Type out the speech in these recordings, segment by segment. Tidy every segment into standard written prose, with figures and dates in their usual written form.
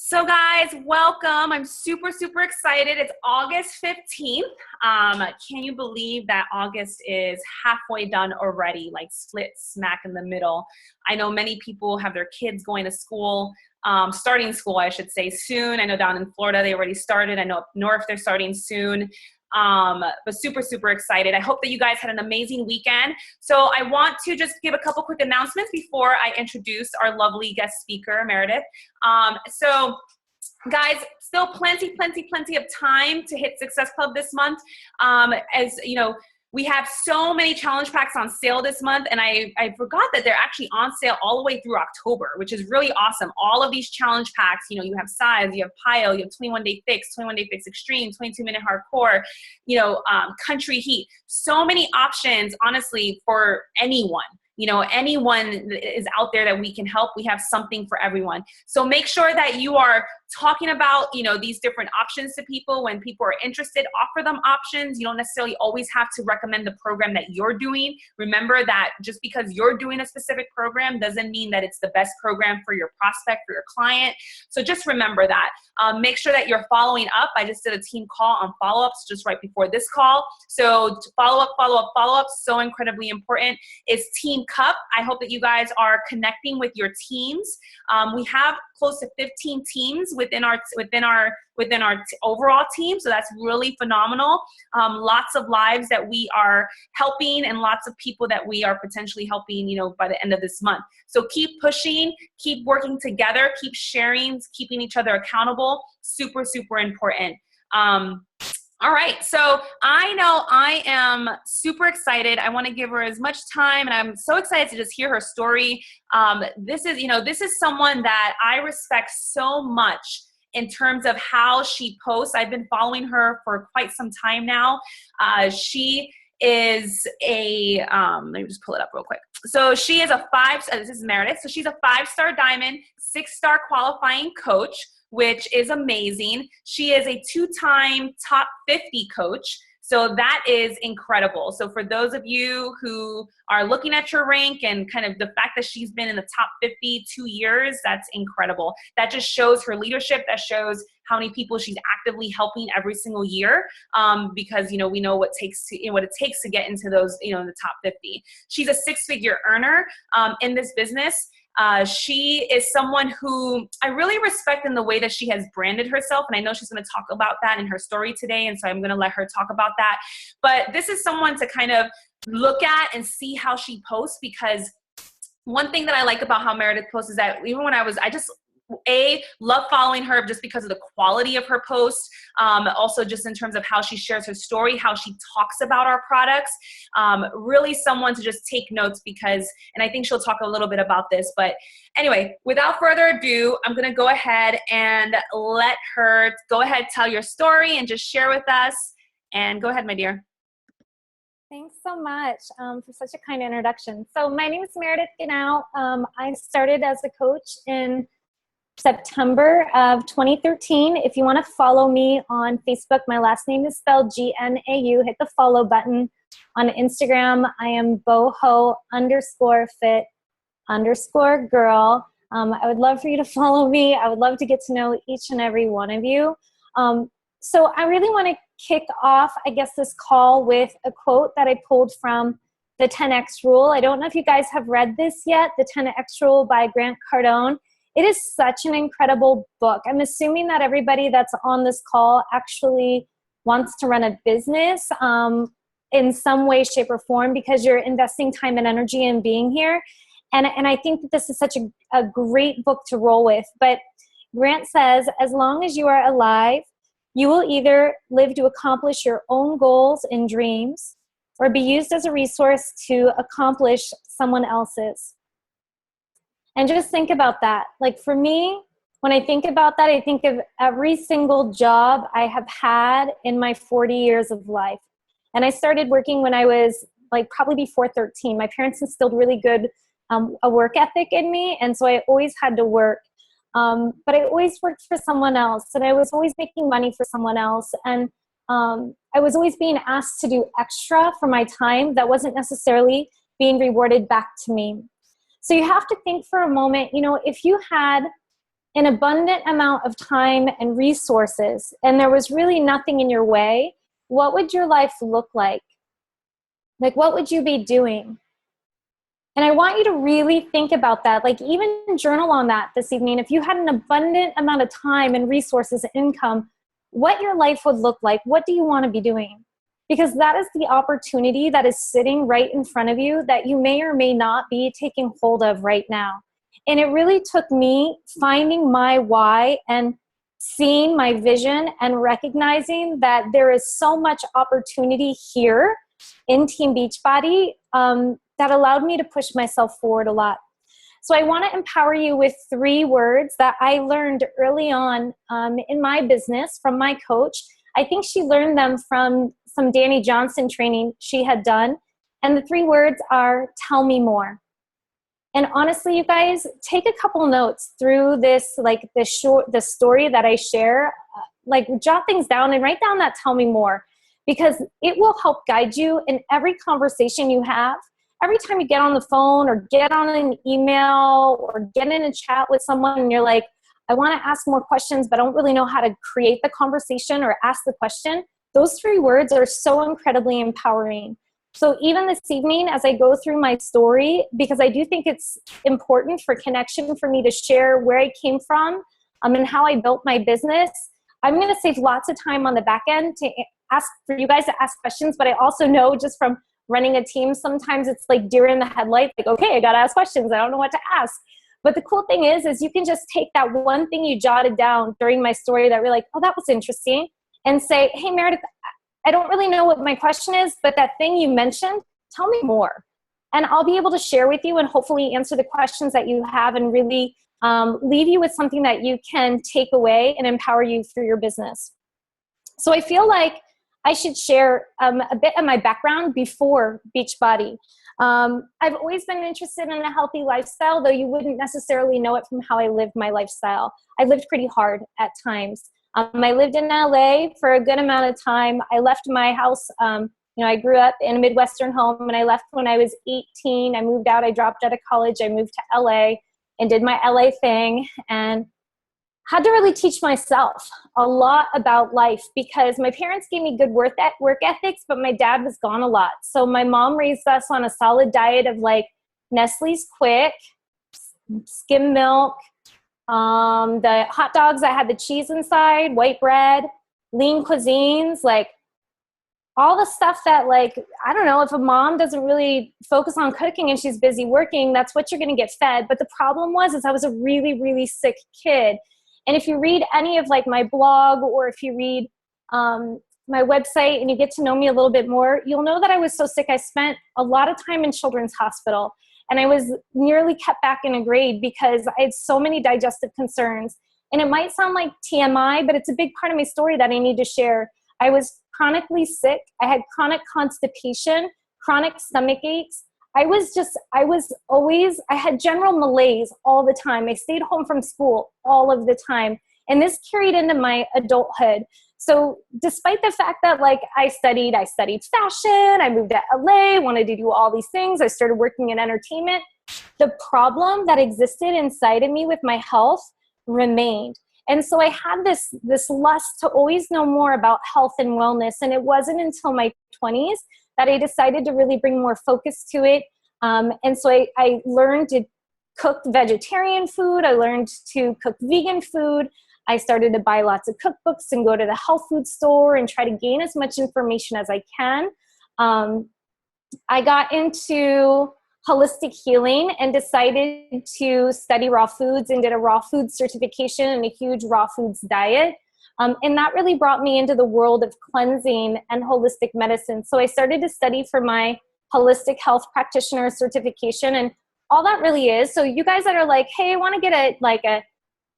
So guys, welcome. I'm super excited. It's August 15th. Can you believe that August is halfway done already, like split smack in the middle? I know many people have their kids going to school, starting school, I should say, soon. I know down in Florida, they already started. I know up north, they're starting soon. But super excited. I hope that you guys had an amazing weekend. So I want to just give a couple quick announcements before I introduce our lovely guest speaker, Meredith. So guys, still plenty of time to hit Success Club this month. As you know, we have so many challenge packs on sale this month, and I forgot that they're actually on sale all the way through October, which is really awesome. All of these challenge packs, you know, you have Size, you have Pile, you have 21-Day Fix, 21-Day Fix Extreme, 22-Minute Hardcore, you know, Country Heat. So many options, honestly, for anyone. You know, anyone is out there that we can help. We have something for everyone. So make sure that you are talking about, you know, these different options to people. When people are interested, offer them options. You don't necessarily always have to recommend the program that you're doing. Remember that just because you're doing a specific program doesn't mean that it's the best program for your prospect, for your client. So just remember that. Make sure that you're following up. I just did a team call on follow-ups just right before this call. So follow up, so incredibly important. Is Team Cup. I hope that you guys are connecting with your teams. We have close to 15 teams within our overall team, so that's really phenomenal. Lots of lives that we are helping, and lots of people that we are potentially helping, you know, by the end of this month. So keep pushing, keep working together, keep sharing, keeping each other accountable. Super important. All right, so I know I am super excited. I want to give her as much time, and I'm so excited to just hear her story. This is someone that I respect so much in terms of how she posts. I've been following her for quite some time now. She is a, let me just pull it up real quick. So she is this is Meredith. So she's a 5-star diamond, 6-star qualifying coach, which is amazing. She is a 2-time top 50 coach. So that is incredible. So for those of you who are looking at your rank and kind of the fact that she's been in the top 50 2 years, that's incredible. That just shows her leadership. That shows how many people she's actively helping every single year, because, you know, we know what it takes to get into those, you know, in the top 50. She's a 6-figure earner in this business. She is someone who I really respect in the way that she has branded herself. And I know she's going to talk about that in her story today. And so I'm going to let her talk about that. But this is someone to kind of look at and see how she posts, because one thing that I like about how Meredith posts is that even when I just love following her just because of the quality of her posts. Also just in terms of how she shares her story, how she talks about our products. Really someone to just take notes because, and I think she'll talk a little bit about this, but anyway, without further ado, I'm going to go ahead and let her go ahead, tell your story and just share with us. And go ahead, my dear. Thanks so much for such a kind introduction. So my name is Meredith Gnau. I started as a coach in September of 2013. If you want to follow me on Facebook, my last name is spelled Gnau. Hit the follow button. On Instagram, I am boho_fit_girl. I would love for you to follow me. I would love to get to know each and every one of you. So I really want to kick off, I guess, this call with a quote that I pulled from the 10X Rule. I don't know if you guys have read this yet, the 10X Rule by Grant Cardone. It is such an incredible book. I'm assuming that everybody that's on this call actually wants to run a business in some way, shape, or form, because you're investing time and energy in being here. And I think that this is such a great book to roll with. But Grant says, as long as you are alive, you will either live to accomplish your own goals and dreams or be used as a resource to accomplish someone else's. And just think about that. Like for me, when I think about that, I think of every single job I have had in my 40 years of life. And I started working when I was like probably before 13. My parents instilled really good a work ethic in me. And so I always had to work. But I always worked for someone else. And I was always making money for someone else. And I was always being asked to do extra for my time that wasn't necessarily being rewarded back to me. So you have to think for a moment, you know, if you had an abundant amount of time and resources, and there was really nothing in your way, what would your life look like? Like, what would you be doing? And I want you to really think about that. Like, even journal on that this evening. If you had an abundant amount of time and resources and income, what your life would look like. What do you want to be doing? Because that is the opportunity that is sitting right in front of you that you may or may not be taking hold of right now. And it really took me finding my why and seeing my vision and recognizing that there is so much opportunity here in Team Beachbody that allowed me to push myself forward a lot. So I want to empower you with 3 words that I learned early on in my business from my coach. I think she learned them from some Danny Johnson training she had done. And the 3 words are, tell me more. And honestly, you guys, take a couple notes through this, like the story that I share, like jot things down and write down that tell me more, because it will help guide you in every conversation you have. Every time you get on the phone or get on an email or get in a chat with someone and you're like, I want to ask more questions, but I don't really know how to create the conversation or ask the question. Those 3 words are so incredibly empowering. So even this evening, as I go through my story, because I do think it's important for connection for me to share where I came from and how I built my business, I'm going to save lots of time on the back end to ask for you guys to ask questions. But I also know just from running a team, sometimes it's like deer in the headlights, like, okay, I got to ask questions. I don't know what to ask. But the cool thing is you can just take that one thing you jotted down during my story that we're like, oh, that was interesting, and say, hey, Meredith, I don't really know what my question is, but that thing you mentioned, tell me more. And I'll be able to share with you and hopefully answer the questions that you have and really leave you with something that you can take away and empower you through your business. So I feel like I should share a bit of my background before Beachbody. I've always been interested in a healthy lifestyle, though you wouldn't necessarily know it from how I lived my lifestyle. I lived pretty hard at times. I lived in LA for a good amount of time. I left my house. I grew up in a Midwestern home, and I left when I was 18. I moved out. I dropped out of college. I moved to LA and did my LA thing, and had to really teach myself a lot about life because my parents gave me good work ethics, but my dad was gone a lot. So my mom raised us on a solid diet of like Nestle's Quick, skim milk, the hot dogs that had the cheese inside, white bread, lean cuisines, like all the stuff that, like, I don't know, if a mom doesn't really focus on cooking and she's busy working, that's what you're going to get fed. But the problem is I was a really, really sick kid. And if you read any of like my blog, or if you read my website and you get to know me a little bit more, you'll know that I was so sick. I spent a lot of time in Children's Hospital, and I was nearly kept back in a grade because I had so many digestive concerns. And it might sound like TMI, but it's a big part of my story that I need to share. I was chronically sick. I had chronic constipation, chronic stomach aches. I had general malaise all the time. I stayed home from school all of the time. And this carried into my adulthood. So despite the fact that like I studied fashion, I moved to LA, wanted to do all these things, I started working in entertainment, the problem that existed inside of me with my health remained. And so I had this lust to always know more about health and wellness. And it wasn't until my 20s that I decided to really bring more focus to it. And so I learned to cook vegetarian food. I learned to cook vegan food. I started to buy lots of cookbooks and go to the health food store and try to gain as much information as I can. I got into holistic healing and decided to study raw foods and did a raw food certification and a huge raw foods diet. And that really brought me into the world of cleansing and holistic medicine. So I started to study for my holistic health practitioner certification, and all that really is. So you guys that are like, hey, I want to get a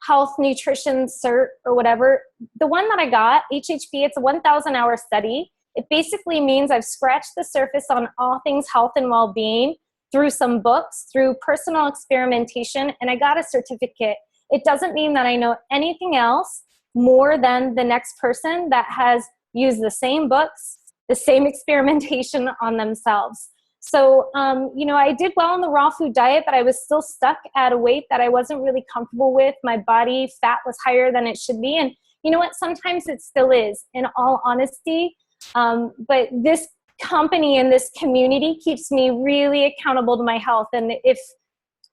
health nutrition cert or whatever, the one that I got, HHP, it's a 1,000-hour study. It basically means I've scratched the surface on all things health and well-being through some books, through personal experimentation, and I got a certificate. It doesn't mean that I know anything else more than the next person that has used the same books, the same experimentation on themselves. So, you know, I did well on the raw food diet, but I was still stuck at a weight that I wasn't really comfortable with. My body fat was higher than it should be. And you know what? Sometimes it still is, in all honesty. But this company and this community keeps me really accountable to my health. And if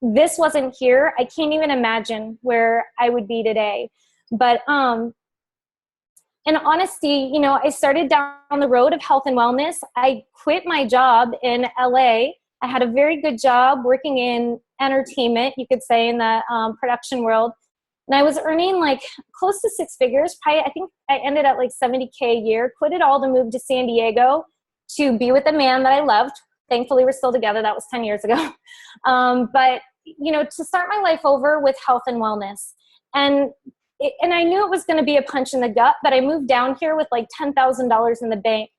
this wasn't here, I can't even imagine where I would be today. But in honesty, you know, I started down the road of health and wellness. I quit my job in LA. I had a very good job working in entertainment, you could say, in the production world. And I was earning like close to six figures. Probably, I think I ended at like 70K a year. Quit it all to move to San Diego to be with a man that I loved. Thankfully, we're still together. That was 10 years ago. But, you know, to start my life over with health and wellness. And I knew it was going to be a punch in the gut, but I moved down here with like $10,000 in the bank.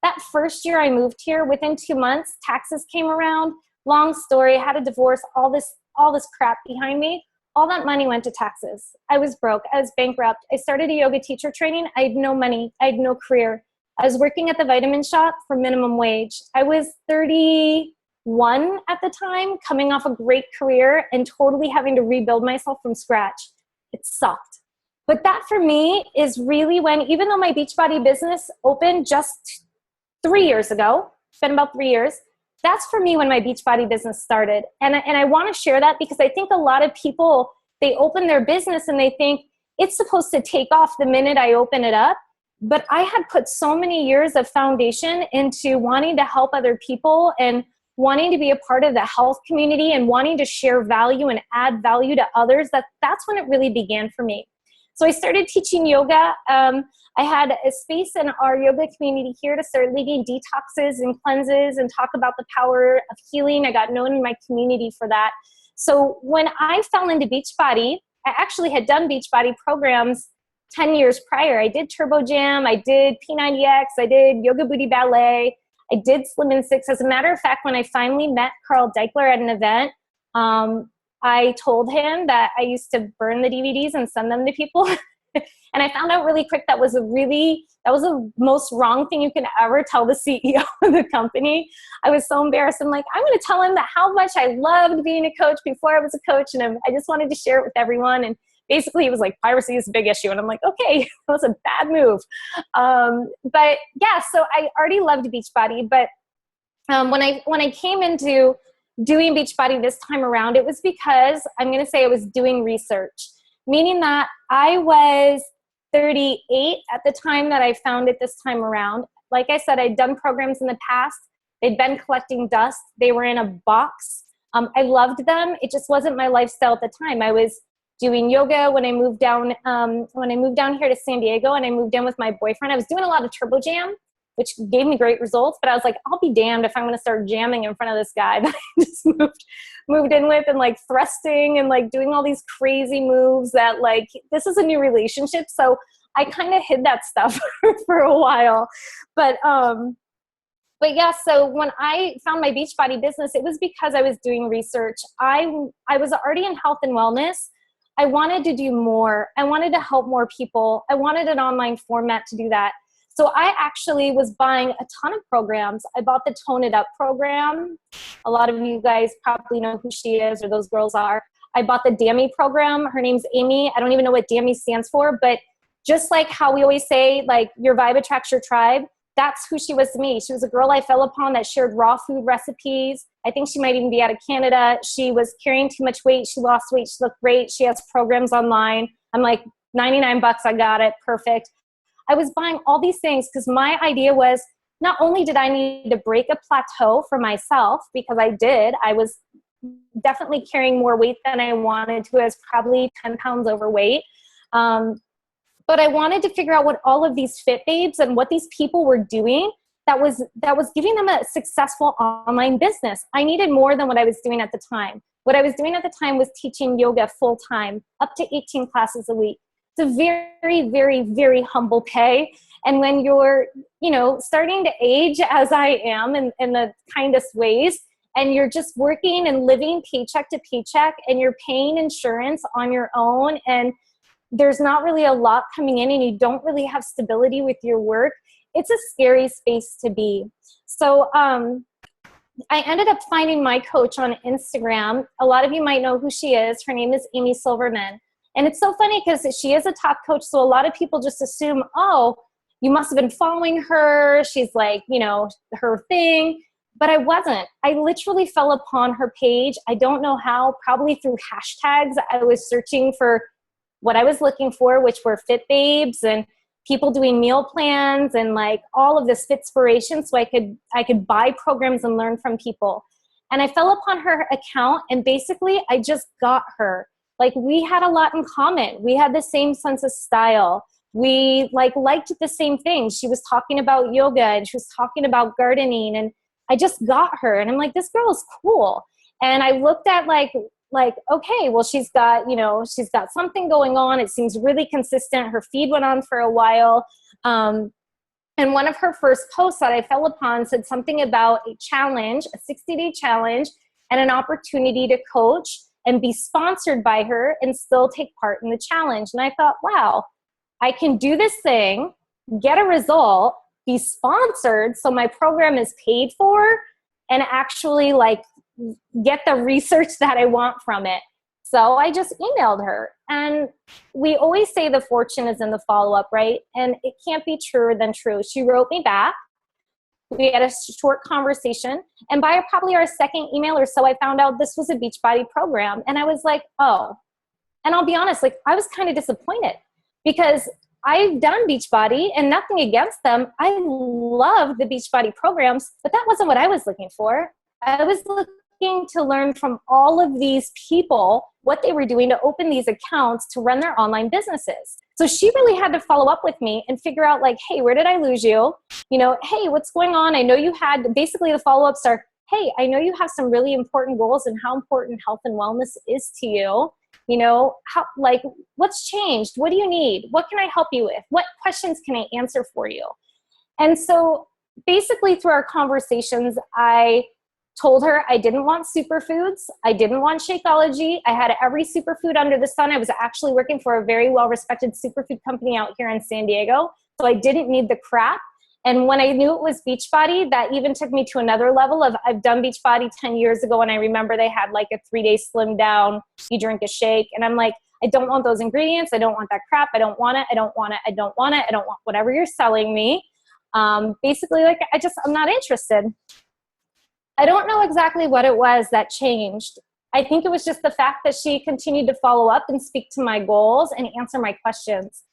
That first year I moved here, within 2 months, taxes came around. Long story, I had a divorce, all this crap behind me. All that money went to taxes. I was broke. I was bankrupt. I started a yoga teacher training. I had no money. I had no career. I was working at the vitamin shop for minimum wage. I was 31 at the time, coming off a great career and totally having to rebuild myself from scratch. It sucked. But that for me is really when, even though my Beachbody business opened just 3 years ago, it's been about 3 years, that's for me when my Beachbody business started. And I want to share that because I think a lot of people, they open their business and they think it's supposed to take off the minute I open it up. But I had put so many years of foundation into wanting to help other people and wanting to be a part of the health community and wanting to share value and add value to others, that's when it really began for me. So I started teaching yoga. I had a space in our yoga community here to start leading detoxes and cleanses and talk about the power of healing. I got known in my community for that. So when I fell into Beachbody, I actually had done Beachbody programs 10 years prior. I did Turbo Jam, I did P90X, I did Yoga Booty Ballet, I did Slim in 6. As a matter of fact, when I finally met Carl Deichler at an event, I told him that I used to burn the DVDs and send them to people. And I found out really quick that was the most wrong thing you can ever tell the CEO of the company. I was so embarrassed. I'm like, I'm going to tell him that how much I loved being a coach before I was a coach. And I just wanted to share it with everyone. And basically he was like, piracy is a big issue. And I'm like, okay, that was a bad move. But yeah, so I already loved Beachbody. But when I came into doing Beachbody this time around, it was because I'm going to say I was doing research, meaning that I was 38 at the time that I found it this time around. Like I said, I'd done programs in the past. They'd been collecting dust. They were in a box. I loved them. It just wasn't my lifestyle at the time. I was doing yoga when I moved down here to San Diego, and I moved in with my boyfriend. I was doing a lot of Turbo Jam, which gave me great results, but I was like, I'll be damned if I'm going to start jamming in front of this guy that I just moved in with, and like thrusting and like doing all these crazy moves that like, this is a new relationship. So I kind of hid that stuff for a while. But yeah, so when I found my Beachbody business, it was because I was doing research. I was already in health and wellness. I wanted to do more. I wanted to help more people. I wanted an online format to do that. So I actually was buying a ton of programs. I bought the Tone It Up program. A lot of you guys probably know who she is or those girls are. I bought the DAMI program. Her name's Amy. I don't even know what DAMI stands for, but just like how we always say, like, your vibe attracts your tribe, that's who she was to me. She was a girl I fell upon that shared raw food recipes. I think she might even be out of Canada. She was carrying too much weight. She lost weight. She looked great. She has programs online. I'm like, $99, I got it. Perfect. I was buying all these things because my idea was, not only did I need to break a plateau for myself, because I did, I was definitely carrying more weight than I wanted to. I was probably 10 pounds overweight. But I wanted to figure out what all of these fit babes and what these people were doing that was giving them a successful online business. I needed more than what I was doing at the time. What I was doing at the time was teaching yoga full time, up to 18 classes a week. It's a very, very, very humble pay. And when you're, starting to age as I am in the kindest ways, and you're just working and living paycheck to paycheck, and you're paying insurance on your own, and there's not really a lot coming in, and you don't really have stability with your work, it's a scary space to be. So I ended up finding my coach on Instagram. A lot of you might know who she is. Her name is Amy Silverman. And it's so funny because she is a top coach. So a lot of people just assume, oh, you must have been following her. She's like, you know, her thing. But I wasn't. I literally fell upon her page. I don't know how, probably through hashtags. I was searching for what I was looking for, which were fit babes and people doing meal plans and like all of this fitspiration, so I could buy programs and learn from people. And I fell upon her account, and basically I just got her. Like, we had a lot in common. We had the same sense of style. We liked the same things. She was talking about yoga and she was talking about gardening, and I just got her. And I'm like, this girl is cool. And I looked at like, okay, well, she's got something going on. It seems really consistent. Her feed went on for a while. And one of her first posts that I fell upon said something about a challenge, a 60-day challenge, and an opportunity to coach and be sponsored by her and still take part in the challenge. And I thought, wow, I can do this thing, get a result, be sponsored, so my program is paid for, and actually like get the research that I want from it. So I just emailed her. And we always say the fortune is in the follow-up, right? And it can't be truer than true. She wrote me back. We had a short conversation. And by probably our second email or so, I found out this was a Beachbody program. And I was like, oh. And I'll be honest, like, I was kind of disappointed because I've done Beachbody, and nothing against them. I love the Beachbody programs, but that wasn't what I was looking for. I was looking to learn from all of these people what they were doing to open these accounts to run their online businesses. So she really had to follow up with me and figure out like, hey, where did I lose you? You know, hey, what's going on? I know you had, basically the follow-ups are, hey, I know you have some really important goals and how important health and wellness is to you. You know, how, like, what's changed? What do you need? What can I help you with? What questions can I answer for you? And so basically through our conversations, I told her I didn't want superfoods. I didn't want Shakeology. I had every superfood under the sun. I was actually working for a very well-respected superfood company out here in San Diego. So I didn't need the crap. And when I knew it was Beachbody, that even took me to another level of, I've done Beachbody 10 years ago, and I remember they had like a 3-day slim down, you drink a shake. And I'm like, I don't want those ingredients. I don't want that crap. I don't want it. I don't want it. I don't want it. I don't want whatever you're selling me. Basically, like, I'm not interested. I don't know exactly what it was that changed. I think it was just the fact that she continued to follow up and speak to my goals and answer my questions.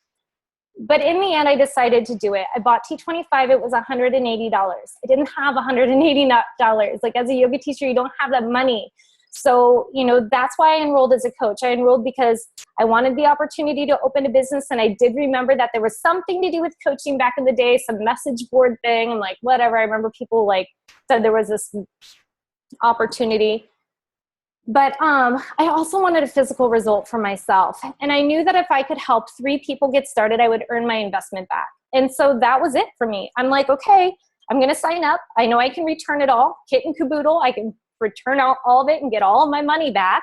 But in the end, I decided to do it. I bought T25. It was $180. I didn't have $180. Like, as a yoga teacher, you don't have that money. So, you know, that's why I enrolled as a coach. I enrolled because I wanted the opportunity to open a business. And I did remember that there was something to do with coaching back in the day, some message board thing and like whatever. I remember people like said there was this opportunity. But I also wanted a physical result for myself. And I knew that if I could help 3 people get started, I would earn my investment back. And so that was it for me. I'm like, okay, I'm going to sign up. I know I can return it all, kit and caboodle. I can return out all of it and get all of my money back.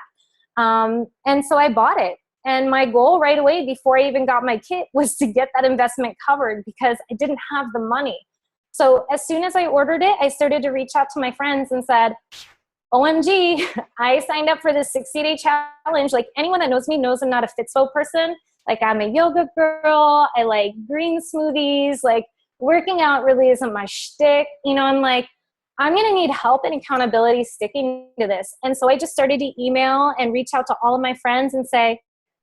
And so I bought it. And my goal right away before I even got my kit was to get that investment covered because I didn't have the money. So as soon as I ordered it, I started to reach out to my friends and said, OMG, I signed up for this 60-day challenge. Like, anyone that knows me knows I'm not a Fitspo person. Like, I'm a yoga girl. I like green smoothies. Like, working out really isn't my shtick. You know, I'm like, I'm going to need help and accountability sticking to this. And so I just started to email and reach out to all of my friends and say,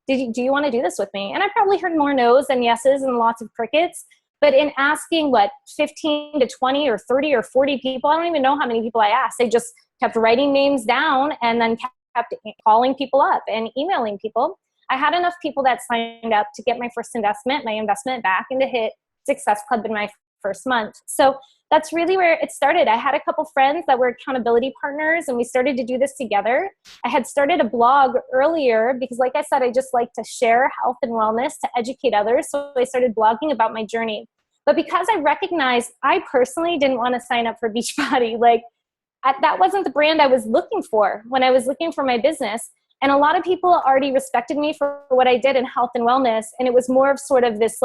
do you want to do this with me? And I probably heard more no's than yeses and lots of crickets. But in asking 15 to 20 or 30 or 40 people, I don't even know how many people I asked. They just kept writing names down and then kept calling people up and emailing people. I had enough people that signed up to get my first investment, my investment back, and to hit Success Club in my first month. So that's really where it started. I had a couple friends that were accountability partners, and we started to do this together. I had started a blog earlier because, like I said, I just like to share health and wellness to educate others. So I started blogging about my journey. But because I recognized I personally didn't want to sign up for Beachbody, that wasn't the brand I was looking for when I was looking for my business. And a lot of people already respected me for what I did in health and wellness. And it was more of sort of this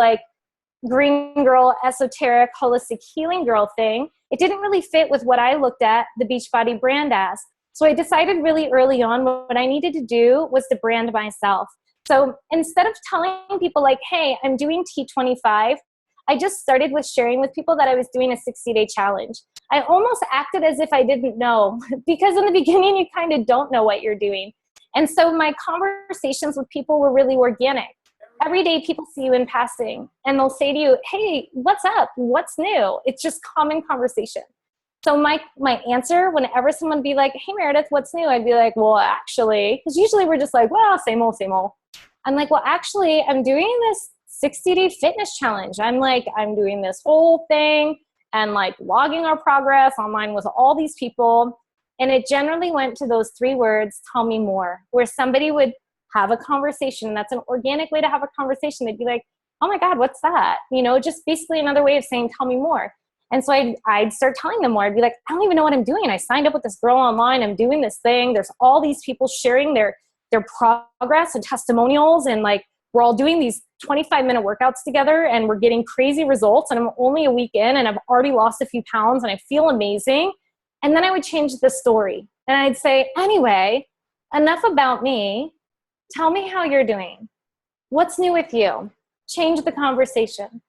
green girl, esoteric, holistic healing girl thing. It didn't really fit with what I looked at the Beachbody brand as. So I decided really early on what I needed to do was to brand myself. So instead of telling people like, hey, I'm doing T25, I just started with sharing with people that I was doing a 60-day challenge. I almost acted as if I didn't know, because in the beginning, you kind of don't know what you're doing. And so my conversations with people were really organic. Every day people see you in passing and they'll say to you, hey, what's up? What's new? It's just common conversation. So my answer, whenever someone would be like, hey, Meredith, what's new? I'd be like, well, actually, because usually we're just like, well, same old, same old. I'm like, well, actually, I'm doing this 60-day fitness challenge. I'm doing this whole thing and like logging our progress online with all these people. And it generally went to those 3 words, tell me more, where somebody would have a conversation. That's an organic way to have a conversation. They'd be like, oh my God, what's that? Just basically another way of saying, tell me more. And so I'd start telling them more. I'd be like, I don't even know what I'm doing. I signed up with this girl online. I'm doing this thing. There's all these people sharing their progress and testimonials. And like, we're all doing these 25-minute workouts together and we're getting crazy results. And I'm only a week in and I've already lost a few pounds and I feel amazing. And then I would change the story. And I'd say, anyway, enough about me. Tell me how you're doing. What's new with you? Change the conversation.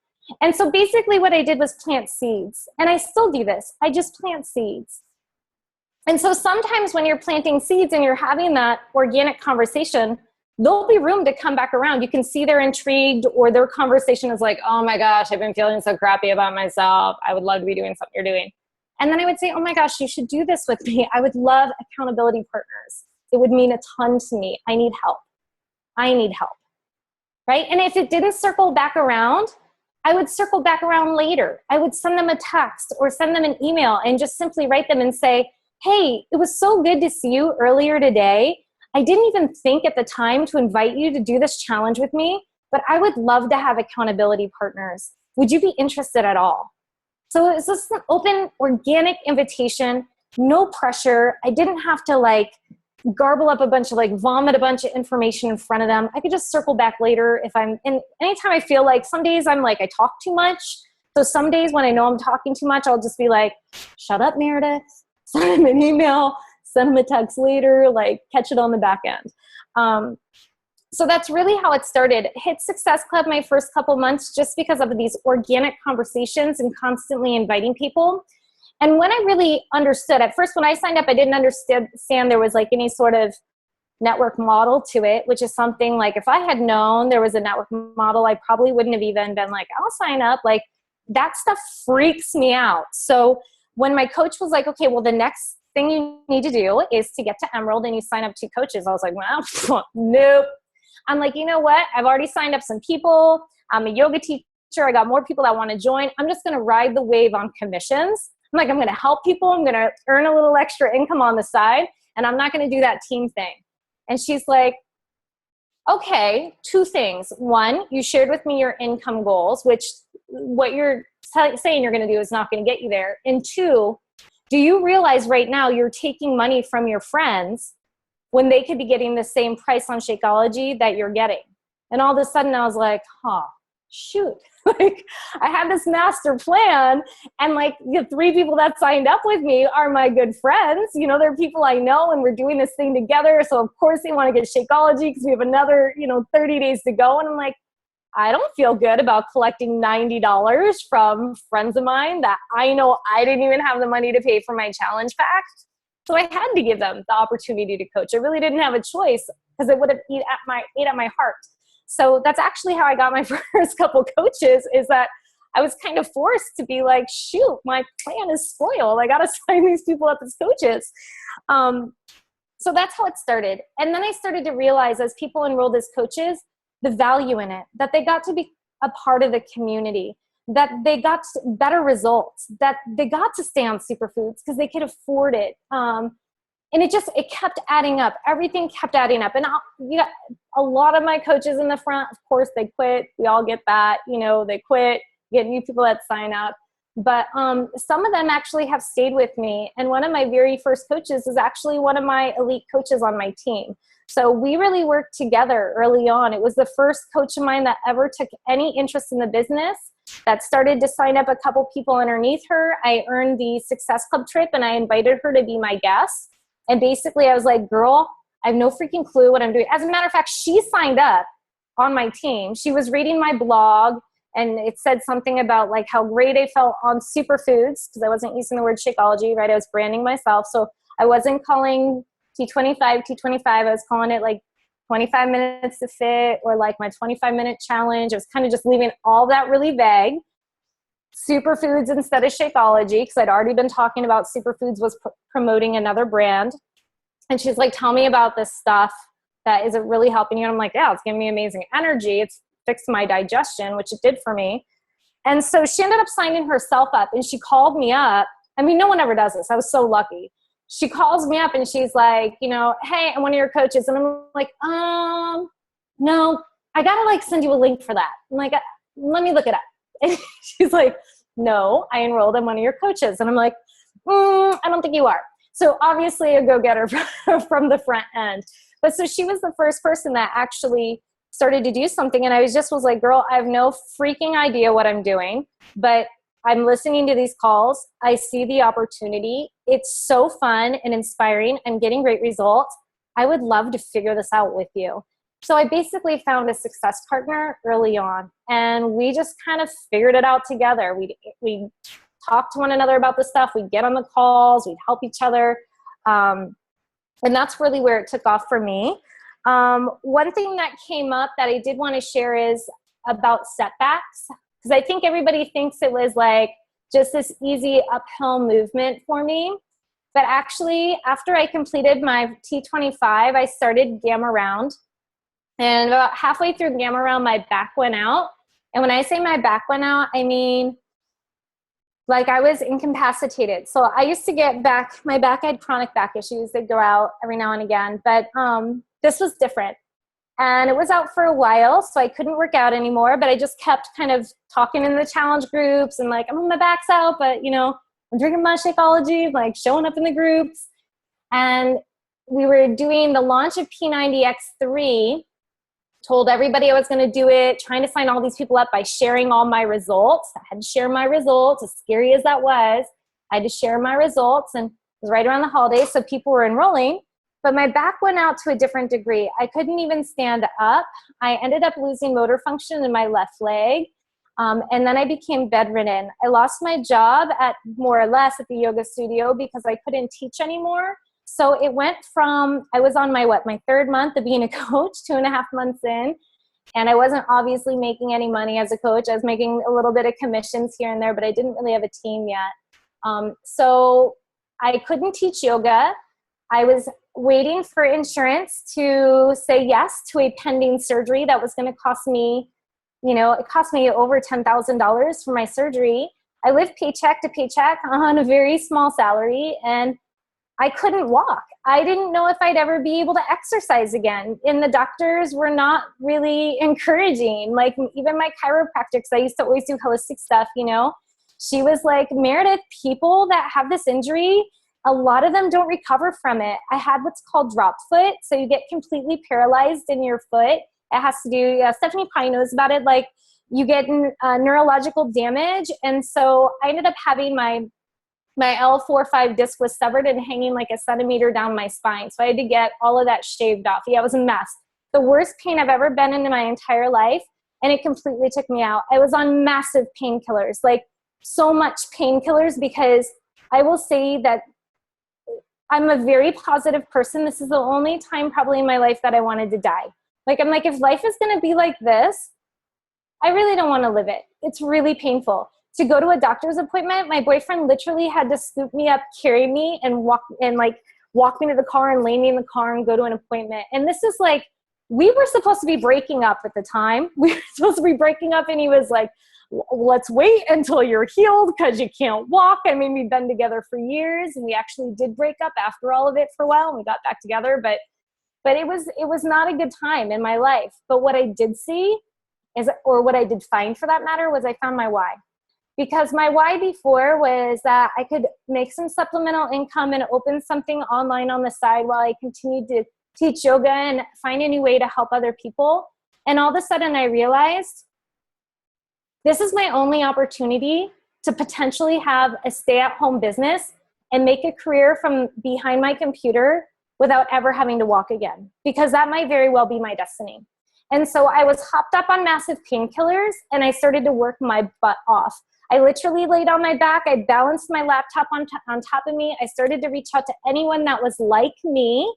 And so basically what I did was plant seeds. And I still do this. I just plant seeds. And so sometimes when you're planting seeds and you're having that organic conversation, there'll be room to come back around. You can see they're intrigued or their conversation is like, oh my gosh, I've been feeling so crappy about myself. I would love to be doing something you're doing. And then I would say, oh my gosh, you should do this with me. I would love accountability partners. It would mean a ton to me. I need help. Right? And if it didn't circle back around, I would circle back around later. I would send them a text or send them an email and just simply write them and say, hey, it was so good to see you earlier today. I didn't even think at the time to invite you to do this challenge with me, but I would love to have accountability partners. Would you be interested at all? So it's just an open, organic invitation, no pressure. I didn't have to garble up vomit a bunch of information in front of them. I could just circle back later anytime I feel like some days I talk too much. So some days when I know I'm talking too much, I'll just be like, shut up, Meredith, send them an email, send them a text later, catch it on the back end. So that's really how it started. Hit Success Club my first couple months just because of these organic conversations and constantly inviting people. And when I really understood, at first when I signed up, I didn't understand there was any sort of network model to it, which is something if I had known there was a network model, I probably wouldn't have even been I'll sign up. That stuff freaks me out. So when my coach was like, okay, well, the next thing you need to do is to get to Emerald and you sign up 2 coaches. I was like, well, nope. I'm like, you know what? I've already signed up some people. I'm a yoga teacher. I got more people that want to join. I'm just going to ride the wave on commissions. I'm going to help people. I'm going to earn a little extra income on the side. And I'm not going to do that team thing. And she's like, okay, 2 things. 1, you shared with me your income goals, which what you're saying you're going to do is not going to get you there. And 2, do you realize right now you're taking money from your friends when they could be getting the same price on Shakeology that you're getting? And all of a sudden I was like, shoot. I had this master plan and the 3 people that signed up with me are my good friends. They're people I know and we're doing this thing together. So of course they want to get Shakeology because we have another, 30 days to go. And I'm like, I don't feel good about collecting $90 from friends of mine that I know I didn't even have the money to pay for my challenge pack. So I had to give them the opportunity to coach. I really didn't have a choice because it would have ate at my heart. So that's actually how I got my first couple coaches, is that I was kind of forced to be like, shoot, my plan is spoiled. I got to sign these people up as coaches. So that's how it started. And then I started to realize as people enrolled as coaches, the value in it, that they got to be a part of the community, that they got better results, that they got to stay on superfoods because they could afford it. And it kept adding up. Everything kept adding up. And a lot of my coaches in the front, of course, they quit. We all get that. They quit, get new people that sign up. But some of them actually have stayed with me. And one of my very first coaches is actually one of my elite coaches on my team. So we really worked together early on. It was the first coach of mine that ever took any interest in the business. that started to sign up a couple people underneath her. I earned the Success Club trip and I invited her to be my guest. And basically I was like, girl, I have no freaking clue what I'm doing. As a matter of fact, she signed up on my team. She was reading my blog and it said something about like how great I felt on superfoods, because I wasn't using the word Shakeology, right? I was branding myself. So I wasn't calling T25, I was calling it like 25 minutes to fit or like my 25-minute challenge. I was kind of just leaving all that really vague. Superfoods instead of Shakeology, because I'd already been talking about superfoods was promoting another brand. And she's like, tell me about this stuff that isn't really helping you. And I'm like, yeah, it's giving me amazing energy. It's fixed my digestion, which it did for me. And so she ended up signing herself up and she called me up. I mean, no one ever does this. I was so lucky. She calls me up and she's like, you know, hey, I'm one of your coaches. And I'm like, no, I got to like send you a link for that. I'm like, let me look it up. And she's like, no, I enrolled in one of your coaches. And I'm like, I don't think you are. So obviously a go-getter from the front end. But so she was the first person that actually started to do something. And I was like, girl, I have no freaking idea what I'm doing, but I'm listening to these calls. I see the opportunity. It's so fun and inspiring. I'm getting great results. I would love to figure this out with you. So I basically found a success partner early on, and we just kind of figured it out together. We talk to one another about this stuff. We'd get on the calls. We'd help each other. And that's really where it took off for me. One thing that came up that I did want to share is about setbacks. Because I think everybody thinks it was like just this easy uphill movement for me. But actually, after I completed my T25, I started Gamma Round. And about halfway through Gamma Round, my back went out. And when I say my back went out, I mean, like I was incapacitated. So I used to get my back had chronic back issues that go out every now and again. But this was different. And it was out for a while, so I couldn't work out anymore, but I just kept kind of talking in the challenge groups and like, my back's out, but you know, I'm drinking my Shakeology, like showing up in the groups. And we were doing the launch of P90X3, told everybody I was going to do it, trying to sign all these people up by sharing all my results. I had to share my results, as scary as that was. I had to share my results, and it was right around the holidays, so people were enrolling. But my back went out to a different degree. I couldn't even stand up. I ended up losing motor function in my left leg. And then I became bedridden. I lost my job at more or less at the yoga studio because I couldn't teach anymore. So it went from, I was on my third month of being a coach, 2.5 months in. And I wasn't obviously making any money as a coach. I was making a little bit of commissions here and there, but I didn't really have a team yet. So I couldn't teach yoga. I was waiting for insurance to say yes to a pending surgery that was going to cost me, it cost me over $10,000 for my surgery. I lived paycheck to paycheck on a very small salary, and I couldn't walk. I didn't know if I'd ever be able to exercise again. And the doctors were not really encouraging. Like even my chiropractor, because I used to always do holistic stuff, she was like, Meredith, people that have this injury, a lot of them don't recover from it. I had what's called drop foot. So you get completely paralyzed in your foot. It has to do, Stephanie probably knows about it, like you get neurological damage. And so I ended up having my L4-5 disc was severed and hanging like a centimeter down my spine. So I had to get all of that shaved off. Yeah, it was a mess. The worst pain I've ever been in my entire life. And it completely took me out. I was on massive painkillers, like so much painkillers, because I will say that I'm a very positive person. This is the only time probably in my life that I wanted to die. Like, I'm like, if life is going to be like this, I really don't want to live it. It's really painful. To go to a doctor's appointment, my boyfriend literally had to scoop me up, carry me, and walk me to the car and lay me in the car and go to an appointment. And this is like, we were supposed to be breaking up at the time. We were supposed to be breaking up, and he was like, let's wait until you're healed because you can't walk. I mean, we've been together for years, and we actually did break up after all of it for a while, and we got back together. But it was not a good time in my life. But what I did see is, or what I did find for that matter, was I found my why. Because my why before was that I could make some supplemental income and open something online on the side while I continued to teach yoga and find a new way to help other people. And all of a sudden I realized this is my only opportunity to potentially have a stay-at-home business and make a career from behind my computer without ever having to walk again, because that might very well be my destiny. And so I was hopped up on massive painkillers and I started to work my butt off. I literally laid on my back. I balanced my laptop on top of me. I started to reach out to anyone that was like me.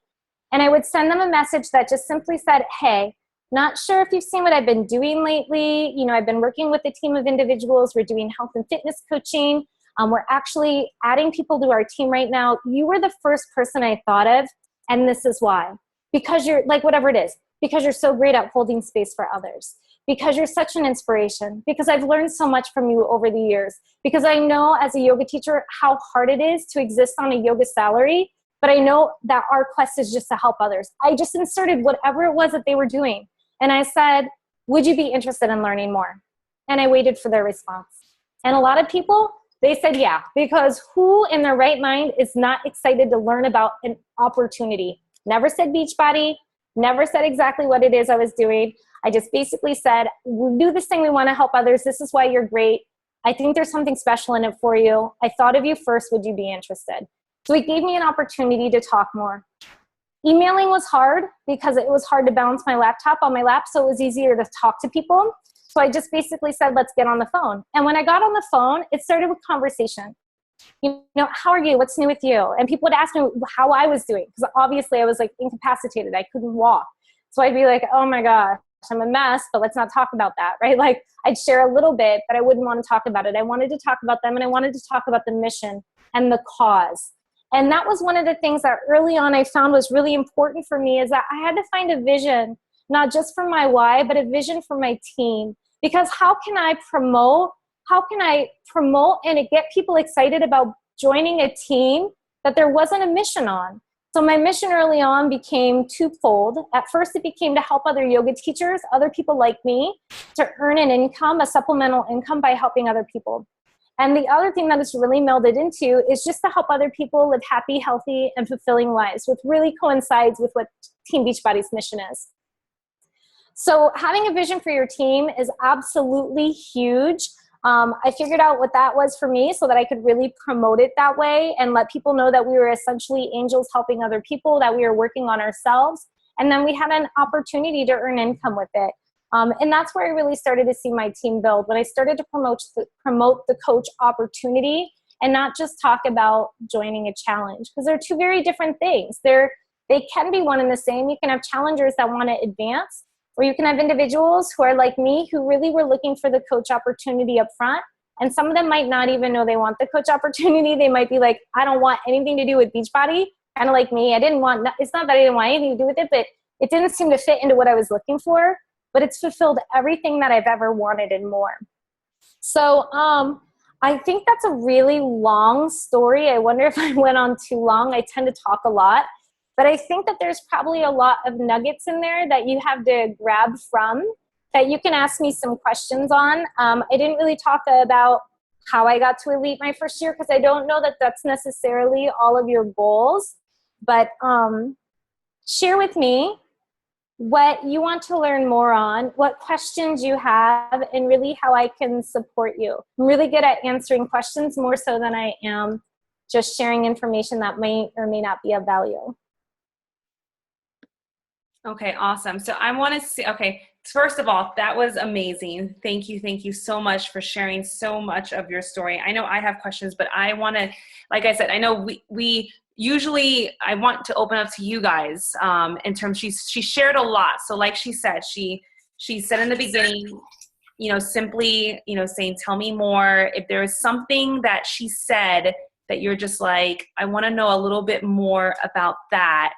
And I would send them a message that just simply said, hey, not sure if you've seen what I've been doing lately. You know, I've been working with a team of individuals. We're doing health and fitness coaching. We're actually adding people to our team right now. You were the first person I thought of. And this is why. Because you're like, whatever it is, because you're so great at holding space for others, because you're such an inspiration, because I've learned so much from you over the years, because I know as a yoga teacher how hard it is to exist on a yoga salary, but I know that our quest is just to help others. I just inserted whatever it was that they were doing. And I said, would you be interested in learning more? And I waited for their response. And a lot of people, they said yeah, because who in their right mind is not excited to learn about an opportunity? Never said Beachbody, never said exactly what it is I was doing. I just basically said, we do this thing, we want to help others. This is why you're great. I think there's something special in it for you. I thought of you first. Would you be interested? So it gave me an opportunity to talk more. Emailing was hard because it was hard to balance my laptop on my lap, so it was easier to talk to people. So I just basically said, let's get on the phone. And when I got on the phone, it started with conversation. You know, how are you? What's new with you? And people would ask me how I was doing, because obviously I was like incapacitated. I couldn't walk. So I'd be like, oh my gosh, I'm a mess, but let's not talk about that, right? Like I'd share a little bit, but I wouldn't want to talk about it. I wanted to talk about them, and I wanted to talk about the mission and the cause. And that was one of the things that early on I found was really important for me, is that I had to find a vision, not just for my why, but a vision for my team. Because how can I promote and get people excited about joining a team that there wasn't a mission on? So my mission early on became twofold. At first, it became to help other yoga teachers, other people like me, to earn an income, a supplemental income by helping other people. And the other thing that it's really melded into is just to help other people live happy, healthy, and fulfilling lives, which really coincides with what Team Beachbody's mission is. So having a vision for your team is absolutely huge. I figured out what that was for me so that I could really promote it that way and let people know that we were essentially angels helping other people, that we were working on ourselves. And then we had an opportunity to earn income with it. And that's where I really started to see my team build, when I started to promote the coach opportunity and not just talk about joining a challenge, because they're two very different things. They can be one and the same. You can have challengers that want to advance, or you can have individuals who are like me, who really were looking for the coach opportunity up front. And some of them might not even know they want the coach opportunity. They might be like, I don't want anything to do with Beachbody. Kind of like me. It's not that I didn't want anything to do with it, but it didn't seem to fit into what I was looking for. But it's fulfilled everything that I've ever wanted and more. So I think that's a really long story. I wonder if I went on too long. I tend to talk a lot. But I think that there's probably a lot of nuggets in there that you have to grab from, that you can ask me some questions on. I didn't really talk about how I got to Elite my first year, because I don't know that that's necessarily all of your goals. But share with me what you want to learn more on, what questions you have, and really how I can support you. I'm really good at answering questions, more so than I am just sharing information that may or may not be of value. Okay, awesome. So I want to see, okay, first of all, that was amazing. Thank you. Thank you so much for sharing so much of your story. I know I have questions, but I want to, like I said, I know we usually, I want to open up to you guys in terms, she shared a lot. So like she said, she said in the beginning, you know, simply, you know, saying, tell me more. If there is something that she said that you're just like, I want to know a little bit more about that,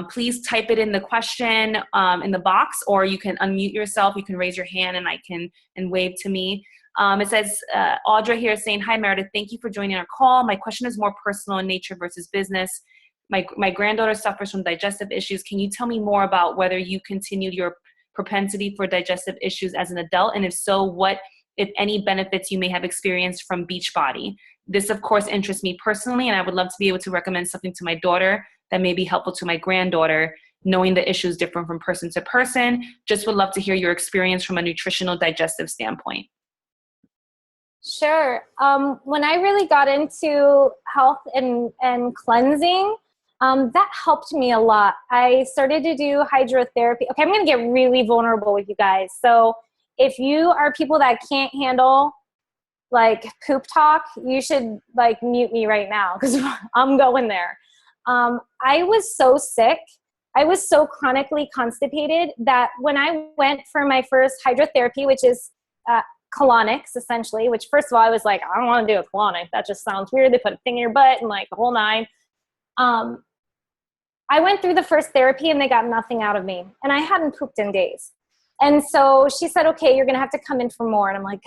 please type it in the question in the box, or you can unmute yourself. You can raise your hand and wave to me. It says, Audra here saying, hi, Meredith. Thank you for joining our call. My question is more personal in nature versus business. My granddaughter suffers from digestive issues. Can you tell me more about whether you continued your propensity for digestive issues as an adult? And if so, what, if any, benefits you may have experienced from Beachbody? This, of course, interests me personally, and I would love to be able to recommend something to my daughter that may be helpful to my granddaughter, knowing the issues different from person to person. Just would love to hear your experience from a nutritional digestive standpoint. Sure. When I really got into health and cleansing, that helped me a lot. I started to do hydrotherapy. Okay, I'm going to get really vulnerable with you guys. So if you are people that can't handle like poop talk, you should like mute me right now because I'm going there. I was so sick. I was so chronically constipated that when I went for my first hydrotherapy, which is colonics essentially, which first of all, I was like, I don't want to do a colonic. That just sounds weird. They put a thing in your butt and like the whole nine. Um, I went through the first therapy and they got nothing out of me. And I hadn't pooped in days. And so she said, okay, you're going to have to come in for more. And I'm like,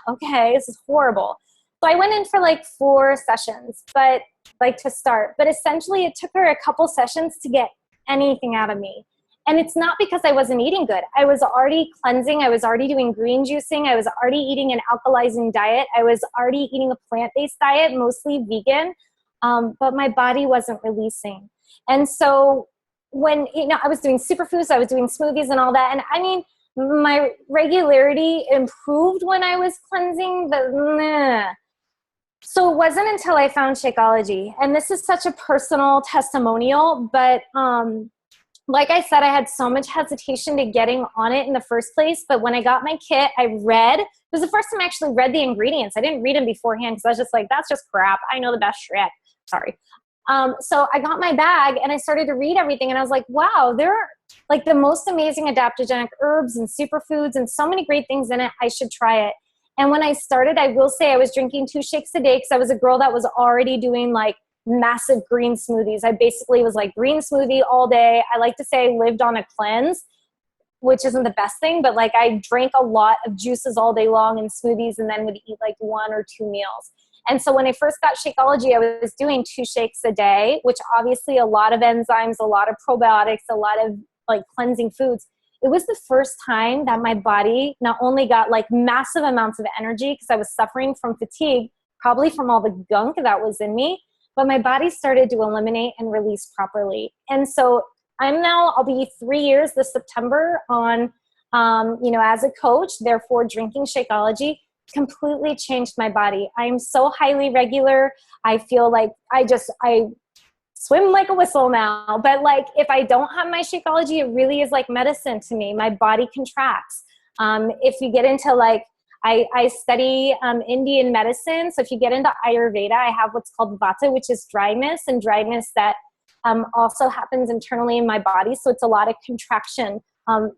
okay, this is horrible. So I went in for like 4 sessions, but like to start. But essentially it took her a couple sessions to get anything out of me. And it's not because I wasn't eating good. I was already cleansing. I was already doing green juicing. I was already eating an alkalizing diet. I was already eating a plant-based diet, mostly vegan. But my body wasn't releasing. And so when, I was doing superfoods, I was doing smoothies and all that. And I mean, my regularity improved when I was cleansing, but nah. So it wasn't until I found Shakeology. And this is such a personal testimonial, but like I said, I had so much hesitation to getting on it in the first place. But when I got my kit, it was the first time I actually read the ingredients. I didn't read them beforehand because I was just like, that's just crap. I know the best shit. Sorry. So I got my bag and I started to read everything and I was like, wow, there are like the most amazing adaptogenic herbs and superfoods and so many great things in it. I should try it. And when I started, I will say I was drinking 2 shakes a day because I was a girl that was already doing like massive green smoothies. I basically was like green smoothie all day. I like to say I lived on a cleanse, which isn't the best thing, but like I drank a lot of juices all day long and smoothies and then would eat like 1 or 2 meals. And so when I first got Shakeology, I was doing 2 shakes a day, which obviously a lot of enzymes, a lot of probiotics, a lot of like cleansing foods. It was the first time that my body not only got like massive amounts of energy because I was suffering from fatigue, probably from all the gunk that was in me, but my body started to eliminate and release properly. And so I'll be 3 years this September on, as a coach, therefore drinking Shakeology completely changed my body. I'm so highly regular. I feel like I swim like a whistle now. But like if I don't have my Shakeology, it really is like medicine to me. My body contracts. If you get into like, I study Indian medicine. So if you get into Ayurveda, I have what's called Vata, which is dryness, and dryness that also happens internally in my body. So it's a lot of contraction.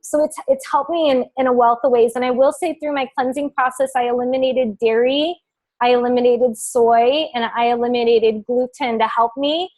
So it's helped me in a wealth of ways. And I will say through my cleansing process, I eliminated dairy, I eliminated soy, and I eliminated gluten to help me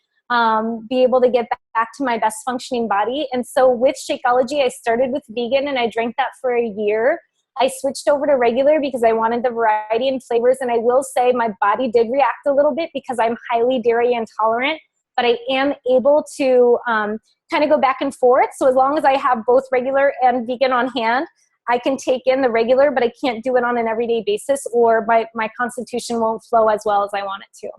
be able to get back to my best functioning body. And so with Shakeology, I started with vegan and I drank that for a year. I switched over to regular because I wanted the variety and flavors. And I will say my body did react a little bit because I'm highly dairy intolerant, but I am able to kind of go back and forth. So as long as I have both regular and vegan on hand, I can take in the regular, but I can't do it on an everyday basis or my constitution won't flow as well as I want it to.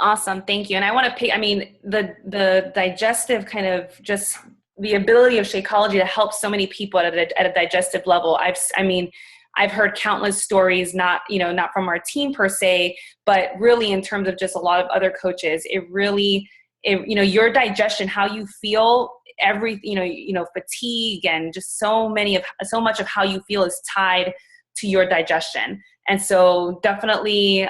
Awesome. Thank you. And I want to pick, the digestive kind of just the ability of Shakeology to help so many people at a digestive level. I've heard countless stories, not from our team per se, but really in terms of just a lot of other coaches. Your digestion, how you feel, fatigue and just so much of how you feel is tied to your digestion. And so definitely,